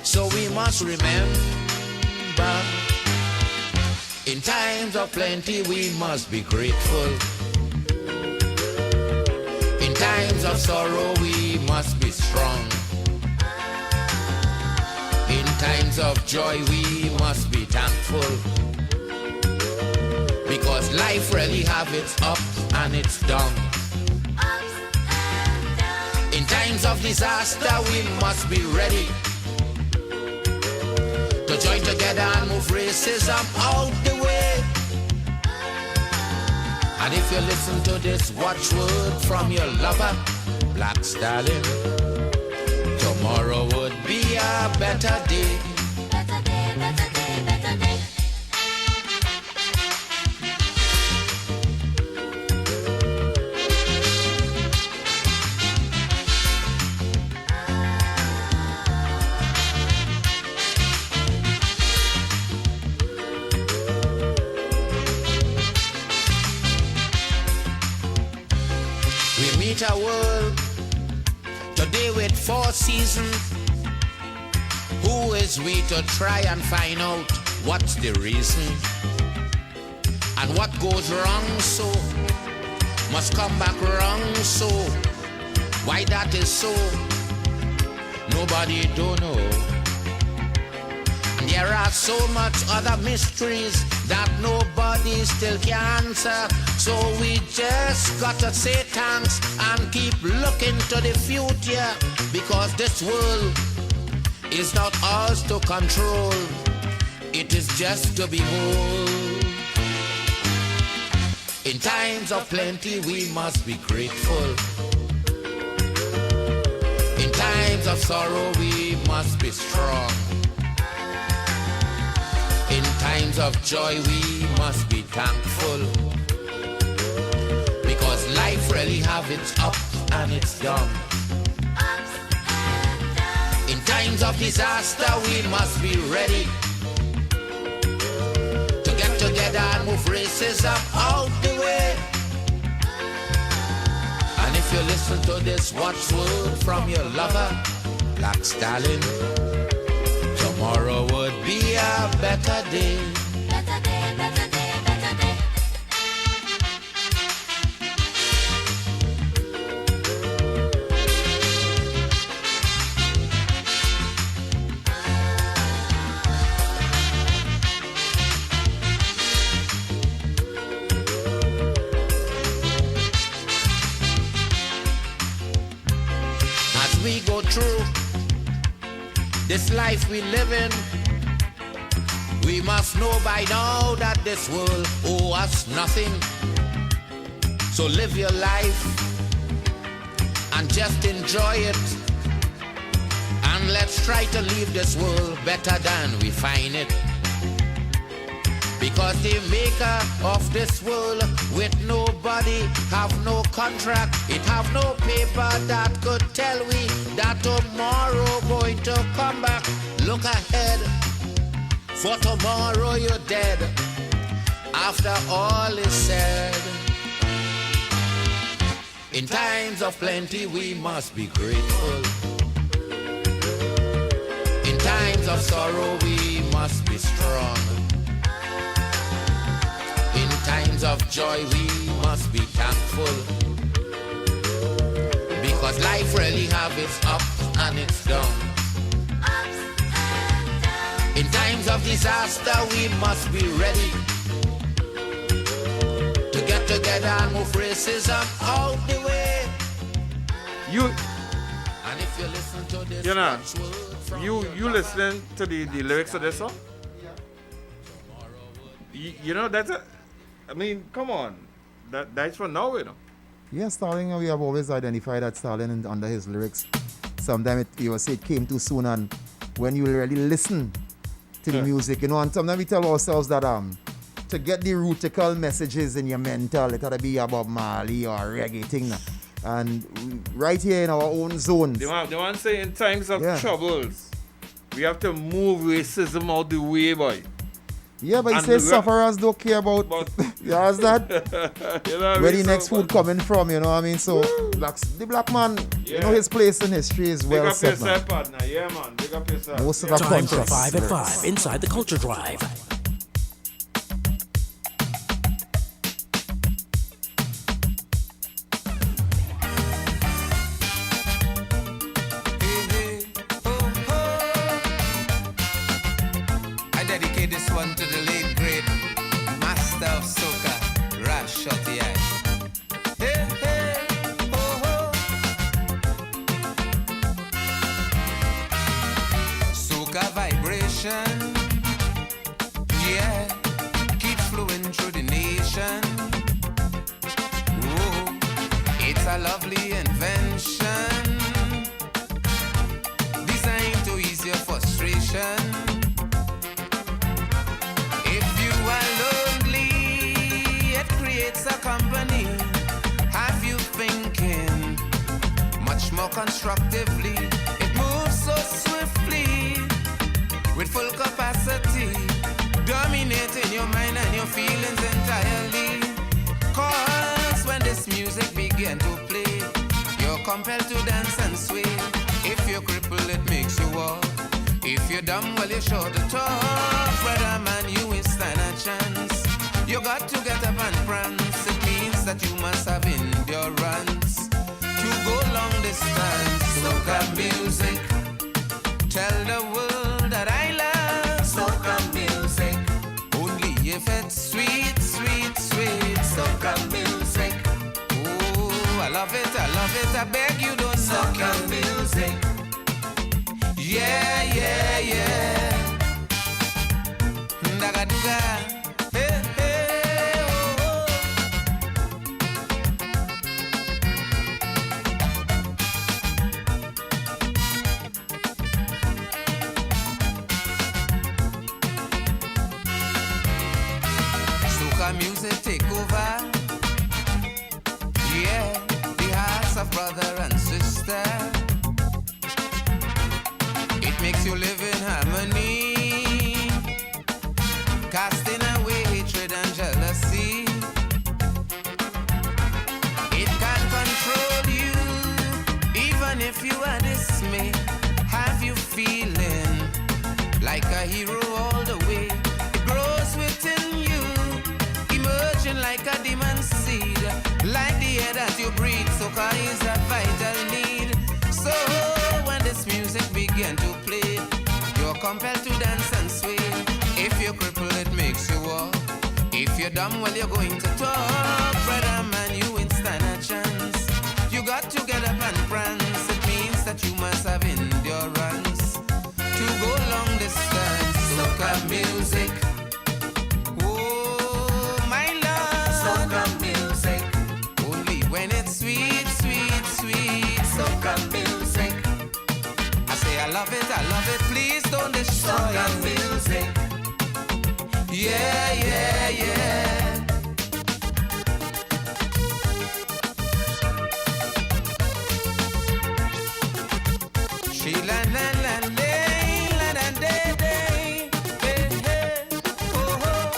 so we must remember, in times of plenty we must be grateful. In times of sorrow we must be strong. In times of joy we must be thankful, because life really have its ups and its downs. In times of disaster we must be ready to join together and move racism out the way. And if you listen to this watchword from your lover, Black Stallion, tomorrow would be a better day. Better day, better day, better day. A world today with 4 seasons. Who is we to try and find out what's the reason? And what goes wrong so must come back wrong so. Why that is so, nobody don't know. And there are so much other mysteries that nobody still can answer. So we just gotta say thanks and keep looking to the future, because this world is not ours to control, it is just to behold. In times of plenty we must be grateful. In times of sorrow we must be strong. In times of joy we must be thankful, because life really have its ups and its downs. In times of disaster we must be ready to get together and move racism out the way. And if you listen to this watchword from your lover, Black Stallion, tomorrow would be a better day. Better day, better day, better day. As we go through this life we live in, we must know by now that this world owes us nothing. So live your life and just enjoy it. And let's try to leave this world better than we find it. Because the maker of this world with nobody have no contract. It have no paper that could tell we that tomorrow going to come back. Look ahead, for tomorrow you're dead. After all is said, in times of plenty we must be grateful. In times of sorrow we must be strong. In times of joy we must be thankful, because life really have its ups and its downs. In times of disaster we must be ready to get together and move racism out the way. And if you listen to this, you know, you listening to the lyrics of this song? You know, that's a, I mean, come on. That's for now, you know. Yeah, Stalin, we have always identified that Stalin under his lyrics. Sometimes you will say it came too soon, and when you really listen to the music, you know, and sometimes we tell ourselves that to get the rootical messages in your mental, it gotta be about Mali or reggae thing. And right here in our own zones. They want to say in times of troubles, we have to move racism out the way, boy. Yeah, but he says sufferers don't care about you understand? You know where the next food coming from, you know what I mean? So the black man, you know, his place in history is well set, man. Big up yourself, partner. Yeah, man. Big up yourself. Most of the Time for 5 at 5 inside the Culture Drive. This one to the late great master of soca, Shotty Eye. Hey, hey, ho, ho. Soca vibration. a lovely invention designed to ease your frustration. If you are lonely, it creates a company. Have you thinking much more constructively? It moves so swiftly with full capacity, dominating your mind and your feelings entirely. Cause when this music begin to play, you're compelled to dance and sway. If you're crippled, it makes you walk. If you're dumb, well, you're sure to talk. Brother man, you ain't stand a chance. You got to get up and prance. It means that you must have endurance to go long distance. Soca music, tell the world that I love soca music. Only if it's sweet, sweet, sweet soca music. Oh, I love it, I love it. I beg you don't knock Soca it. music. Yeah, yeah, yeah. Ndagaduga. Hey, hey, oh, oh. Soca music take over. Yeah, the hearts of brother and sister. It makes you live in harmony, casting away hatred and jealousy. It can control you, even if you are dismayed. Have you feeling like a hero all the way? It grows within you, emerging like a demon seed, like the air that you breathe. Soca is a vital need. So when this music begin to play, you're compelled to dance and sway. If you're crippled, it makes you walk. If you're dumb, well, you're going to talk. Brother man, you ain't stand a chance. You got to get up and prance. It means that you must have endurance to go long distance. Soca music. Oh, my love. Soca music. Only when it's sweet, sweet, sweet. Soca music. I say I love it, please don't destroy Soca it. music. Yeah, yeah, yeah. She la la la la la day day. Hey, hey, oh, oh.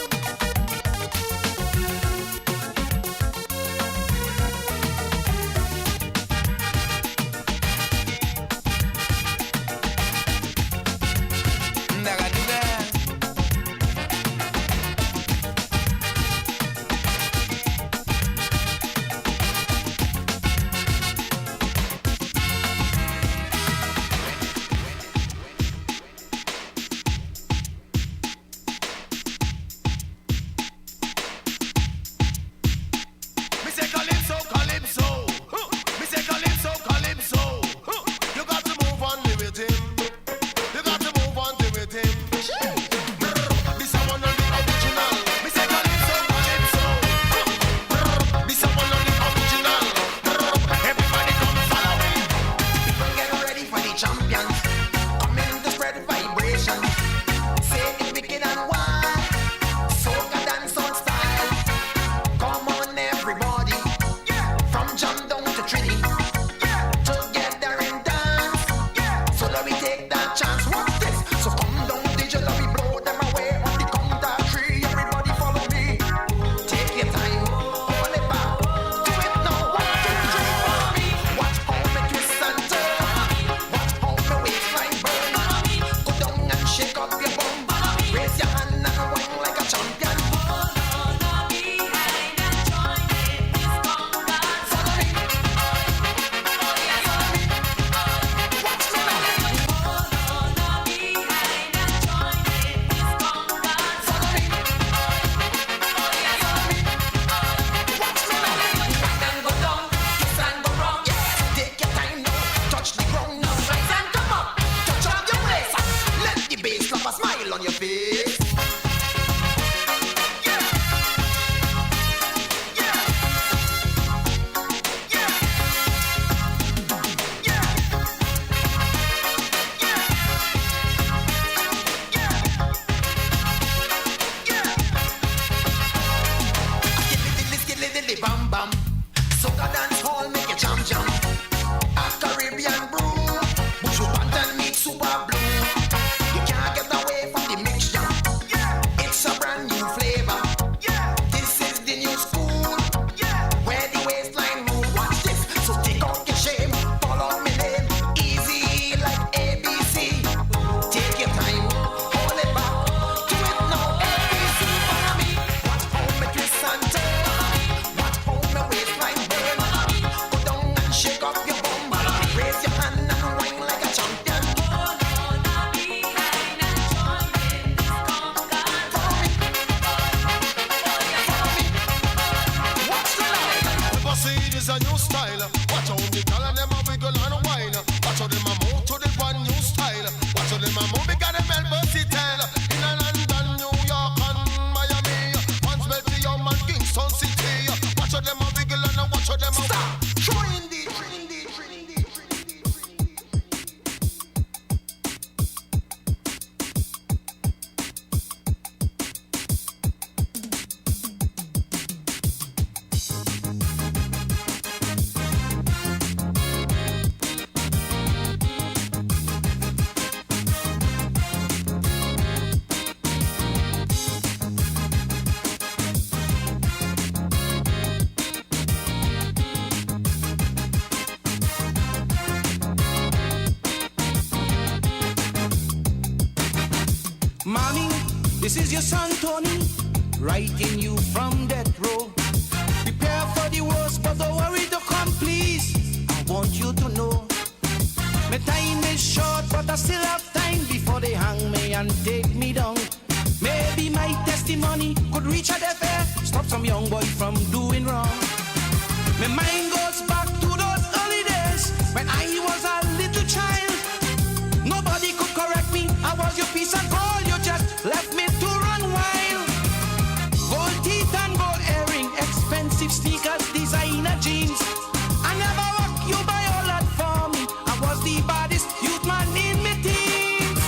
Ndagaduga. the bam bam. Soca dance hall make you jam jam. A Caribbean brew, bush band and meat super blue. You can't get away from the mixture. It's a brand new flavor. This is the new school. Where the waistline move. Watch this. So take out your shame. Follow me name. Easy like ABC. Take your time. Hold it back. Do it now. ABC. Follow me. Watch how me twist and turn. Watch how me waistline burn. Go down and shake up your bum. Raise your hand and whine like a champion. It is a new style. Watch out the girl and them a wiggle and whine. Watch out them a move to the one new style. Watch out them a move because them well versatile. In a London, New York and Miami, once Belgium and Kingston City. Watch out them a wiggle and watch out them a stop. Trinity. Mommy, this is your son Tony, writing you from death row. Prepare for the worst, but don't worry to come, please. I want you to know, my time is short, but I still have time before they hang me and take me down. Maybe my testimony could reach a deaf ear, stop some young boy from doing wrong. My mind goes back to those early days when I was a little child. Nobody could correct me, I was your piece of gold, you just left me to run wild. Gold teeth and gold earring, expensive sneakers, designer jeans. I never walk you by all that for me, I was the baddest youth man in my teens.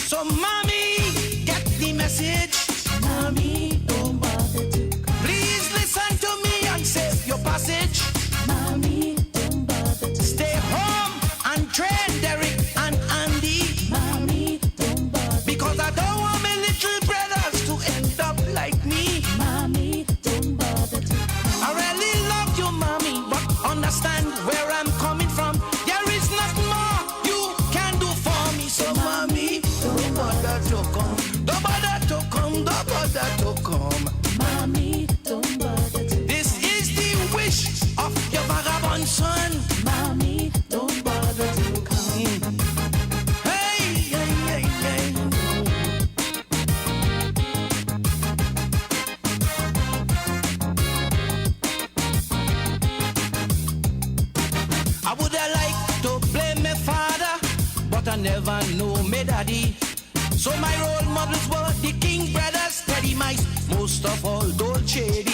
So mommy, get the message. Mommy, don't bother to come. Please listen to me and save your passage. Mommy, don't bother to stay home and train Derek and Andy. Mommy, don't bother. Because I don't want my little brothers to end up like me. Mommy, don't bother to come. I really love you, mommy, but understand where I'm coming from. There is nothing more you can do for me. So mommy, don't bother to come. Don't bother to come. Don't bother to come. Mommy, don't bother to come. This is the wish of your vagabond son. Mommy, don't bother to come. Hey, hey, hey, hey. I would have liked to blame my father, but I never knew my daddy. So my role models were the King brothers, Teddy Mice, most of all Dolce.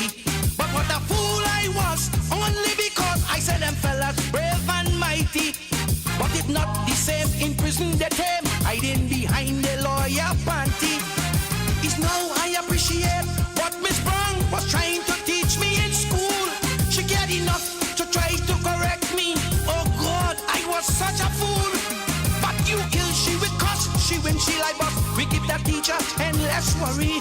But what a fool I was, only because I said them fellas brave and mighty. But if not the same, in prison they tame, hiding behind the lawyer panty. It's now I appreciate what Miss Brown was trying to teach me in school. She cared enough to try to correct me. Oh God, I was such a fool. But you kill she with cuss, she win she like boss. We give that teacher endless worry.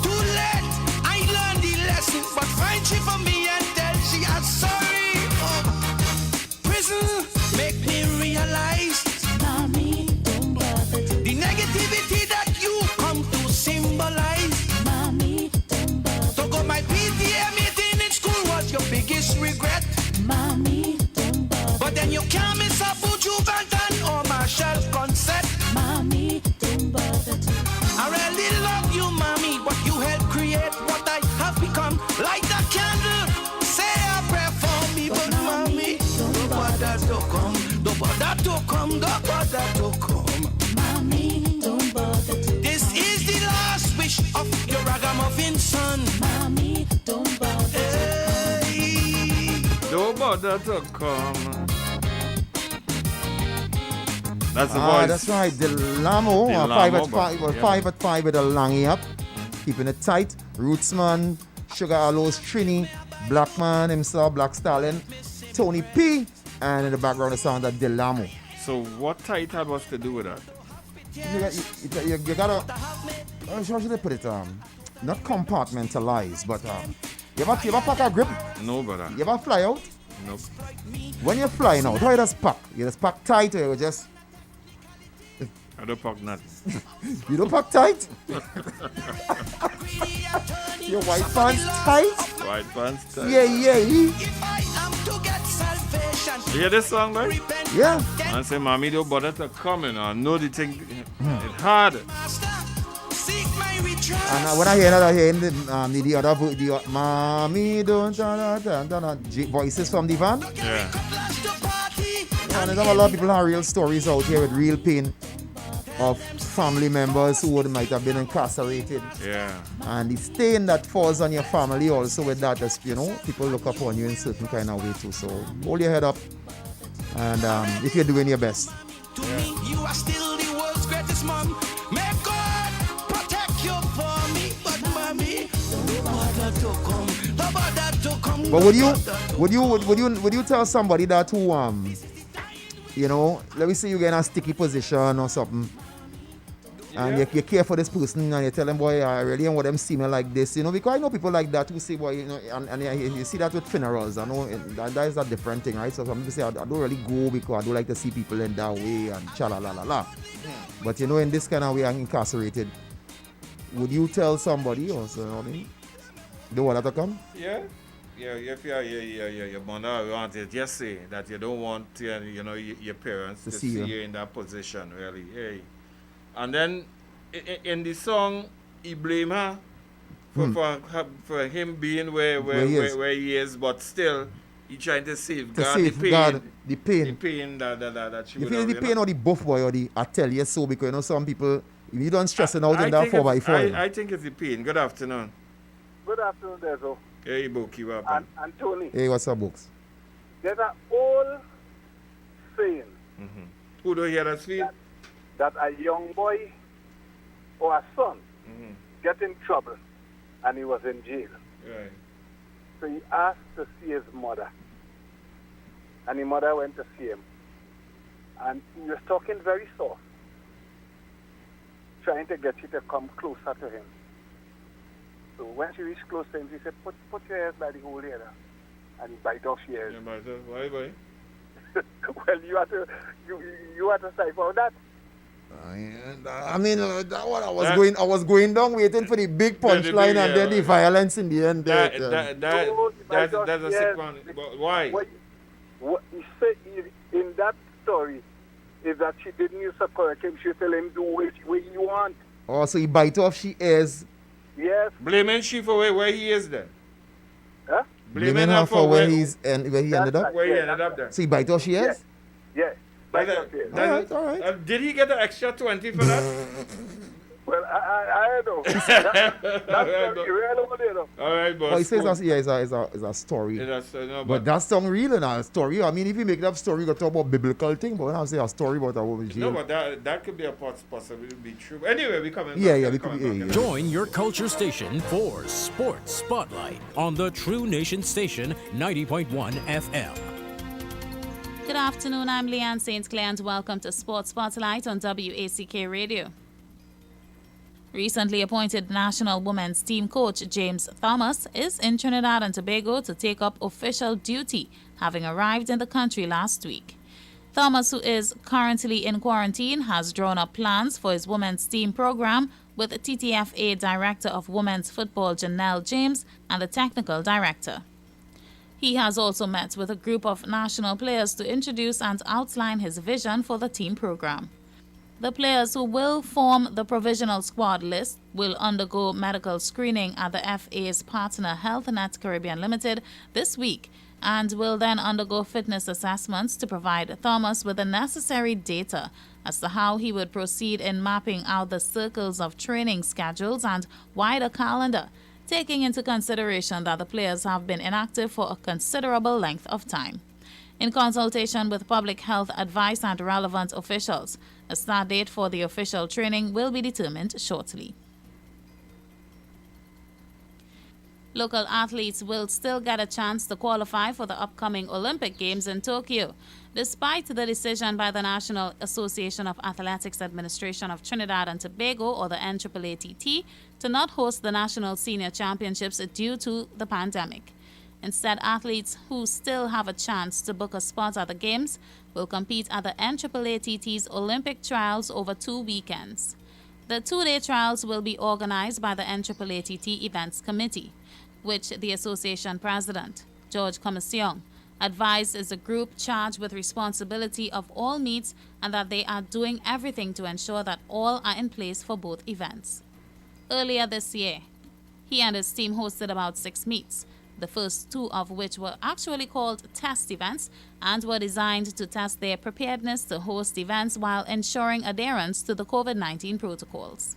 Too late, I learned the lesson, but find she for me and tell she I'm sorry. Oh. Prison make me realize, mommy, don't bother to. The negativity that you come to symbolize, mommy, don't bother. To go my PTA meeting in school was your biggest regret, mommy, don't bother. But then you can't miss a Buju Banton or Marshall concert, mommy, don't bother to. I really love you, mommy, but you helped create what I have become. Light a candle, say a prayer for me, but mommy, don't bother to come. Don't bother to come, don't bother to come. Mommy, don't bother to. This is the last wish of your ragamuffin son. Mommy, don't bother to. Hey. Don't bother to come. That's the voice. That's right. The Lamo. Lamo, 5 at 5 with a langy up. Keeping it tight. Rootsman, Sugar Aloes, Trini, Black Man himself, Black Stallion, Tony P, and in the background the sound of Delamo. So what title was to do with that? You gotta, how should I put it? Not compartmentalize, but you ever pack a grip? No, brother. You ever fly out? Nope. When you're flying out, how you just pack? You just pack tight or you just... I don't pack nothing. You don't pack tight? Your white pants tight? White pants tight. Yeah. You hear this song, right? Yeah. I say, mommy, don't bother to come in. I know the thing, it's hard. And when I hear that, I hear the other mommy don't voices from the van. Yeah. And there's a lot of people have real stories out here with real pain of family members who might have been incarcerated. Yeah. And the stain that falls on your family also with that, is, people look upon you in certain kind of way too. So hold your head up, and if you're doing your best. To me, you are still the world's greatest mom. May God protect you for me, but mommy, no bother to come. But would you tell somebody that who let me say you get in a sticky position or something, and you care for this person, and you tell them, boy, I really don't want them see me like this, because I know people like that who say, boy, and you see that with funerals. I know that is a different thing, right? So some people say, I don't really go because I don't like to see people in that way and cha-la-la-la-la. But in this kind of way, I'm incarcerated. Would you tell somebody or something? Don't want that to come? Yeah. Yeah, if your mother wanted, just say that you don't want your parents to see you in that position, really. Hey. And then in the song, he blame her for him being where he is, but still he trying to safeguard the pain. The pain. The pain that she you would feel have, the pain or the buff boy or the I tell you so, because some people, if you don't stress out in that 4x4. I think it's the pain. Good afternoon. Good afternoon, Dezo. Hey, Boki, what happened? And Tony. Hey, what's up, Books? There's an old saying. Mm-hmm. Who don't hear that speak? That a young boy or a son get in trouble and he was in jail. Right. So he asked to see his mother. And his mother went to see him. And he was talking very soft, trying to get you to come closer to him. So when she reached close to him, she said, put your ears by the hole here. And he bite off your ears. Yeah, why? Well, you have to cipher out that. I mean, that what I was going down waiting for the big punchline and then the violence in the end. That's a sick one. Why? What he said in that story is that she didn't use to correct him. She tell him do what you want. Oh, so he bite off she ears. Yes. Blaming she for where he is then. Huh? Blaming her for where he ended up. Where he ended up there. So he bite off she ears. Yeah. All right. Did he get an extra 20 for that? Well, I don't know. That's real. All right, boss. Well, he says it's a story. But that's some real in a story. I mean, if you make that story, you got to talk about biblical thing. But when I say a story about a woman jail. No, but that could be a possibly be true. Anyway, we coming. Join your culture station for Sports Spotlight on the True Nation Station 90.1 FM. Good afternoon, I'm Leanne St. Clair and welcome to Sports Spotlight on WACK Radio. Recently appointed national women's team coach James Thomas is in Trinidad and Tobago to take up official duty, having arrived in the country last week. Thomas, who is currently in quarantine, has drawn up plans for his women's team program with TTFA Director of Women's Football Janelle James and the technical director. He has also met with a group of national players to introduce and outline his vision for the team program. The players who will form the provisional squad list will undergo medical screening at the FA's partner HealthNet Caribbean Limited this week and will then undergo fitness assessments to provide Thomas with the necessary data as to how he would proceed in mapping out the circles of training schedules and wider calendar, taking into consideration that the players have been inactive for a considerable length of time. In consultation with public health advice and relevant officials, a start date for the official training will be determined shortly. Local athletes will still get a chance to qualify for the upcoming Olympic Games in Tokyo, despite the decision by the National Association of Athletics Administration of Trinidad and Tobago, or the NAATT, to not host the National Senior Championships due to the pandemic. Instead, athletes who still have a chance to book a spot at the Games will compete at the NAATT's Olympic trials over 2 weekends. The 2-day trials will be organized by the NAATT Events Committee, which the association president, George Commission, advised is a group charged with responsibility of all meets and that they are doing everything to ensure that all are in place for both events. Earlier this year, he and his team hosted about 6 meets, the first 2 of which were actually called test events and were designed to test their preparedness to host events while ensuring adherence to the COVID-19 protocols.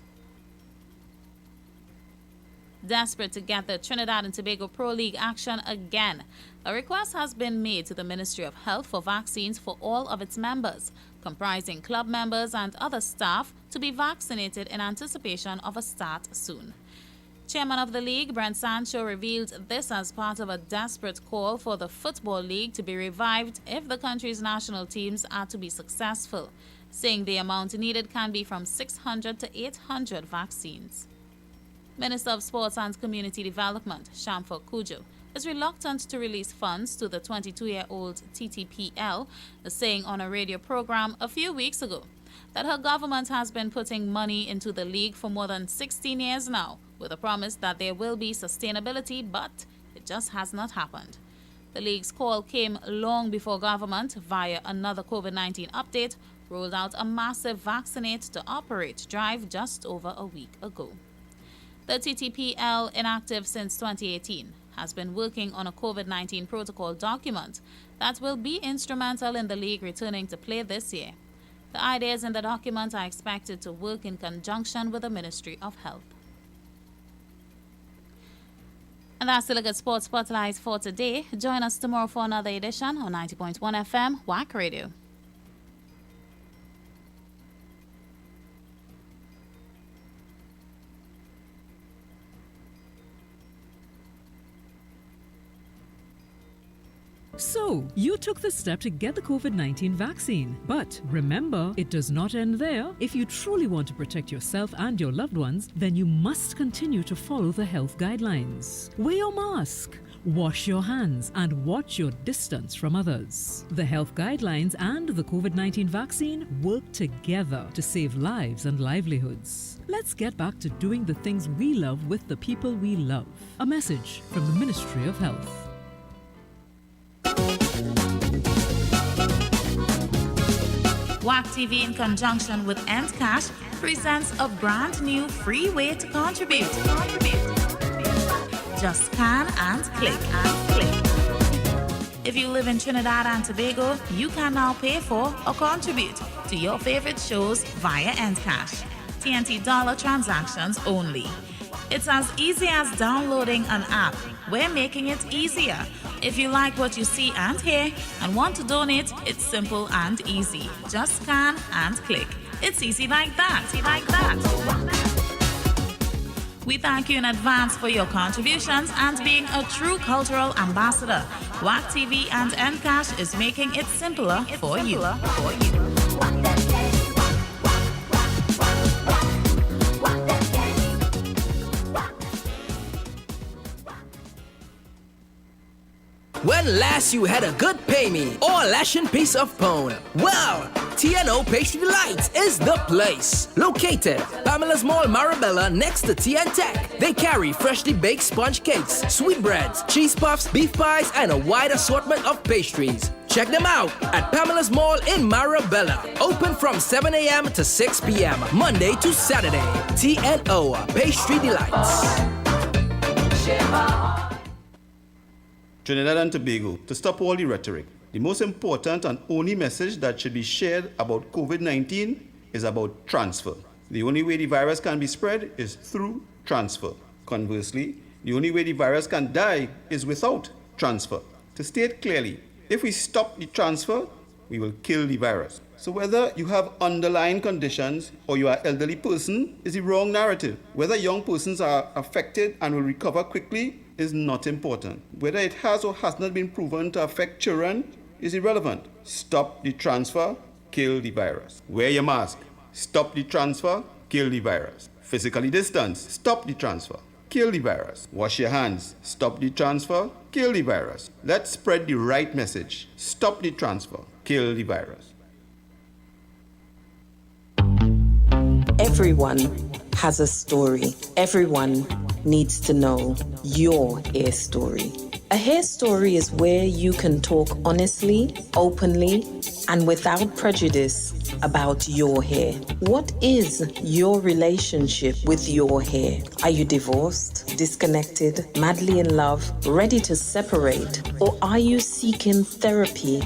Desperate to get the Trinidad and Tobago Pro League action again, a request has been made to the Ministry of Health for vaccines for all of its members, comprising club members and other staff, to be vaccinated in anticipation of a start soon. Chairman of the league, Brent Sancho, revealed this as part of a desperate call for the Football League to be revived if the country's national teams are to be successful, saying the amount needed can be from 600 to 800 vaccines. Minister of Sports and Community Development, Shamfor Kujo, is reluctant to release funds to the 22-year-old TTPL, saying on a radio program a few weeks ago that her government has been putting money into the league for more than 16 years now, with a promise that there will be sustainability, but it just has not happened. The league's call came long before government, via another COVID-19 update, rolled out a massive vaccinate to operate drive just over a week ago. The TTPL, inactive since 2018, has been working on a COVID-19 protocol document that will be instrumental in the league returning to play this year. The ideas in the document are expected to work in conjunction with the Ministry of Health. And that's the look at Sports Spotlight for today. Join us tomorrow for another edition on 90.1 FM, Wackradio. So, you took the step to get the COVID-19 vaccine. But remember, it does not end there. If you truly want to protect yourself and your loved ones, then you must continue to follow the health guidelines. Wear your mask, wash your hands, and watch your distance from others. The health guidelines and the COVID-19 vaccine work together to save lives and livelihoods. Let's get back to doing the things we love with the people we love. A message from the Ministry of Health. WACK TV, in conjunction with NTOSH, presents a brand new free way to contribute. Just scan and click. If you live in Trinidad and Tobago, you can now pay for or contribute to your favorite shows via NTOSH. TNT dollar transactions only. It's as easy as downloading an app. We're making it easier. If you like what you see and hear and want to donate, it's simple and easy. Just scan and click. It's easy like that. We thank you in advance for your contributions and being a true cultural ambassador. WACK TV and NCash is making it simpler for you. When last you had a good pay me or lashing piece of pone? Well, TNO Pastry Delights is the place. Located Pamela's Mall, Marabella, next to TN Tech. They carry freshly baked sponge cakes, sweetbreads, cheese puffs, beef pies, and a wide assortment of pastries. Check them out at Pamela's Mall in Marabella. Open from 7 a.m. to 6 p.m. Monday to Saturday. TNO Pastry Delights. Trinidad and Tobago, to stop all the rhetoric, the most important and only message that should be shared about COVID-19 is about transfer. The only way the virus can be spread is through transfer. Conversely, the only way the virus can die is without transfer. To state clearly, if we stop the transfer, we will kill the virus. So whether you have underlying conditions or you are an elderly person is the wrong narrative. Whether young persons are affected and will recover quickly is not important. Whether it has or has not been proven to affect children is irrelevant. Stop the transfer, kill the virus. Wear your mask. Stop the transfer, kill the virus. Physically distance. Stop the transfer, kill the virus. Wash your hands. Stop the transfer, kill the virus. Let's spread the right message. Stop the transfer, kill the virus. Everyone has a story. Everyone needs to know your hair story. A hair story is where you can talk honestly, openly, and without prejudice about your hair. What is your relationship with your hair? Are you divorced, disconnected, madly in love, ready to separate? Or are you seeking therapy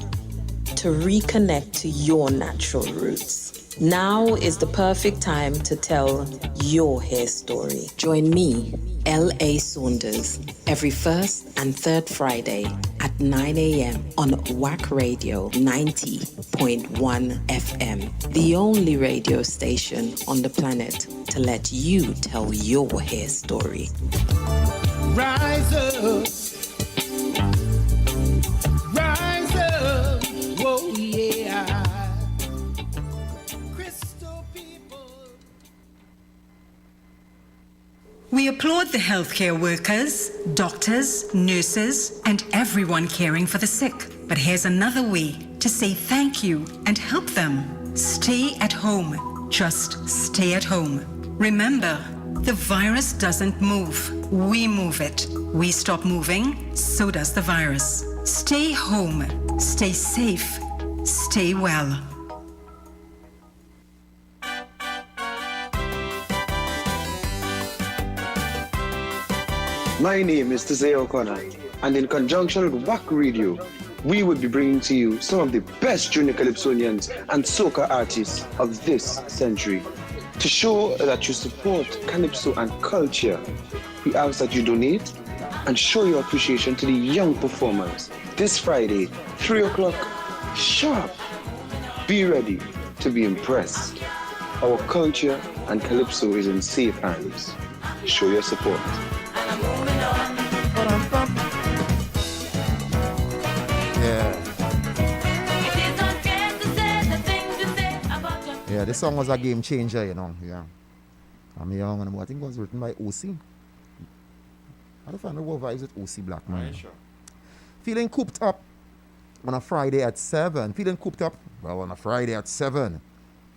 to reconnect to your natural roots? Now is the perfect time to tell your hair story. Join me, L.A. Saunders, every first and third Friday at 9 a.m. on Wackradio 90.1 FM, the only radio station on the planet to let you tell your hair story. Rise up, whoa yeah. We applaud the healthcare workers, doctors, nurses, and everyone caring for the sick. But here's another way to say thank you and help them. Stay at home. Just stay at home. Remember, the virus doesn't move. We move it. We stop moving, so does the virus. Stay home. Stay safe. Stay well. My name is Tizay O'Connor, and in conjunction with Wackradio, we will be bringing to you some of the best junior Calypsonians and soca artists of this century. To show that you support Calypso and culture, we ask that you donate and show your appreciation to the young performers. This Friday, 3 o'clock, sharp. Be ready to be impressed. Our culture and Calypso is in safe hands. Show your support. Yeah, this song was a game changer, you know. Yeah, I'm young, and I think it was written by OC. I don't find out what vibes with OC Black Man. Sure. Feeling cooped up on a Friday at 7. Feeling cooped up, well, on a Friday at 7.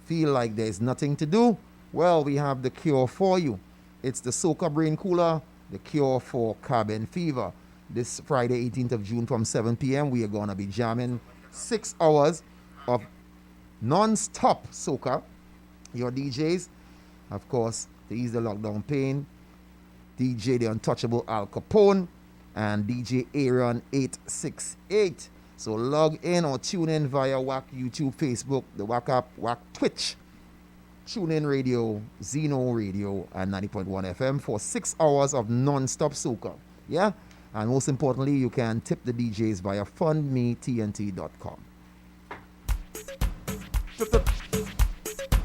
Feel like there's nothing to do? Well, we have the cure for you. It's the Soca Brain Cooler, the cure for cabin fever. This Friday, 18th of June from 7 p.m., we are going to be jamming 6 hours of non-stop soca. Your DJs, of course, to ease the lockdown pain, DJ the Untouchable Al Capone and DJ Aaron 868. So log in or tune in via WACK YouTube, Facebook, the WACK app, WACK Twitch, TuneIn Radio, Zeno Radio, and 90.1 FM for 6 hours of non-stop soca. Yeah? And most importantly, you can tip the DJs via fundmetnt.com.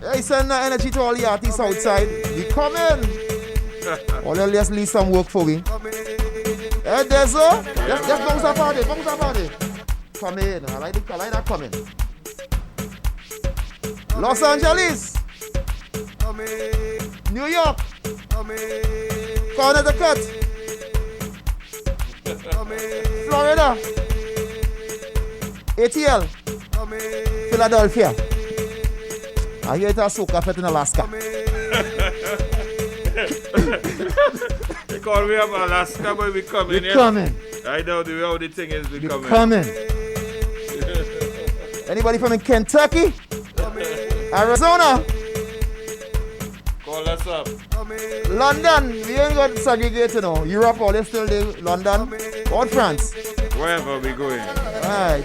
Hey, send that energy to all the artists outside. We coming. Or let's leave some work for we. Hey, there's a. Let's bounce up party. Bounce up party. Come in. I like that coming. Los Angeles. New York. Connecticut. Florida. ATL. Philadelphia. I hear it a soca fete in Alaska. They call me up Alaska, but we coming. We coming. I know the way how the thing is, we coming. Coming. Anybody from Kentucky? Arizona? Call us up. London, we ain't got segregate, you know. Europe, all they still there. London, or France. Wherever we going. Right.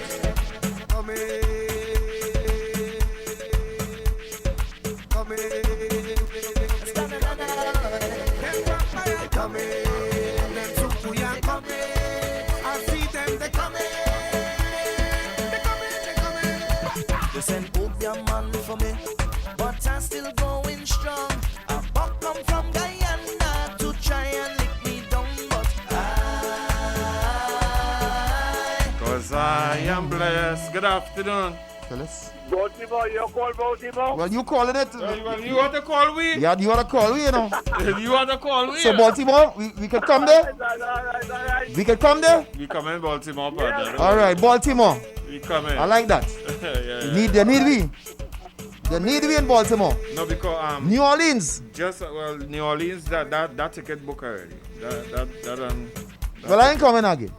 They send Obeah man for me, but I'm still going strong. I buck come from Guyana to try and lick me down, but I I am blessed. Good afternoon. Tell us. Baltimore, you call Baltimore? Well, you calling it. Well, you want to call we? Yeah, you want to call we, you know. You want to call we? So Baltimore, we could come there? We could come there? We come in Baltimore, partner. All right, Baltimore. We come in. I like that. Yeah. They need we. They need we in Baltimore. No, because New Orleans. New Orleans. That ticket book already. Well, I ain't coming again.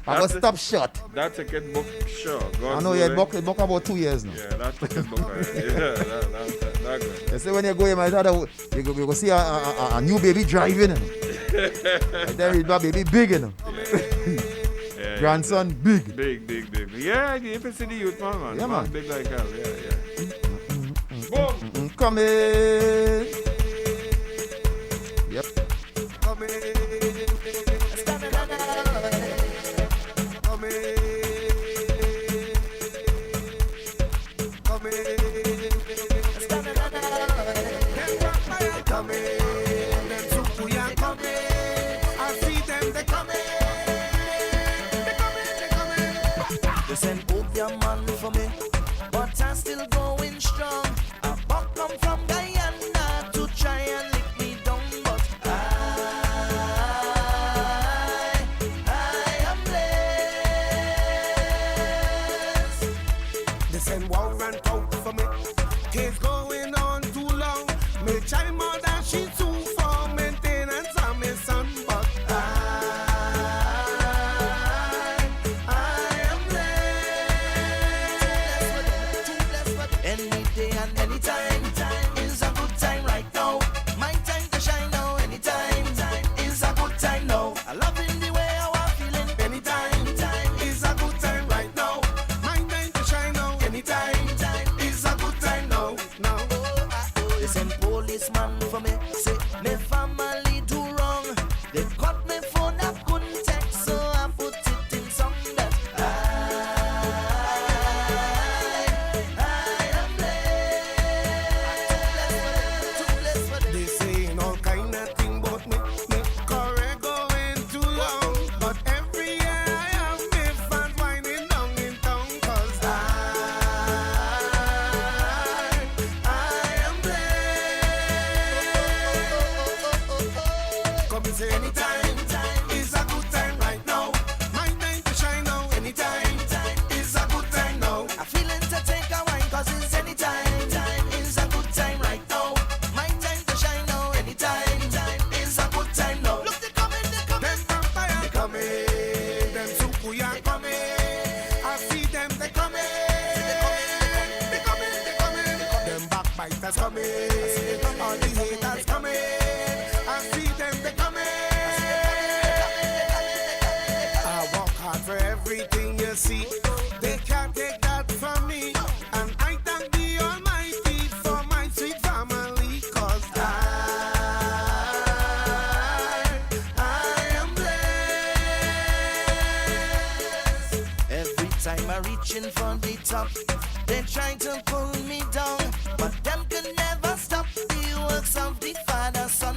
I'm gonna stop short. That ticket book, sure. I know you book about 2 years now. Yeah, that ticket book already. Yeah, that good. They say when you go, you might have you go see a new baby driving. There is my baby big, you know. Yeah, grandson big. Big. Yeah, you can see the youth man. Yeah, man. Big like hell. Yeah. Boom. Come in. Yep. Come in. They send opium man for me, but I'm still going strong. I come from Guyana to try and lick me down, but I am blessed. They send warrant out for me. Case going on too long. Me try more than she too for maintenance on me son, but I am blessed. Any day and any time is a good time right now. My time to shine now. Anytime is a good time now. I love in the way how I'm feeling. Anytime is a good time right now. My time to shine now. Anytime is a good time now. They send policeman for me. Say me family do wrong. They cut me phone, I couldn't text, so I put it in song that I am blessed. They saying all kind of thing about me. Me career going too long, but every year I have me fans winding down in town, 'cause I am blessed. Come and say anytime is a good time right now. My time to shine now. Anytime is a good time now. I feeling to take a wine, 'cause it's anytime is a good time right now. My time to shine now. Anytime is a good time now. Look, they coming. Them vampire coming, them sukuya coming. I see them, they coming. Them backbiters coming, all the haters coming. I see them, they coming. I work hard for everything you see. They can't take that from me. And I thank the Almighty for my sweet family, 'cause I am blessed. Every time I reach in for the top, they try to pull me down, but them can never stop the works of the Father, Son.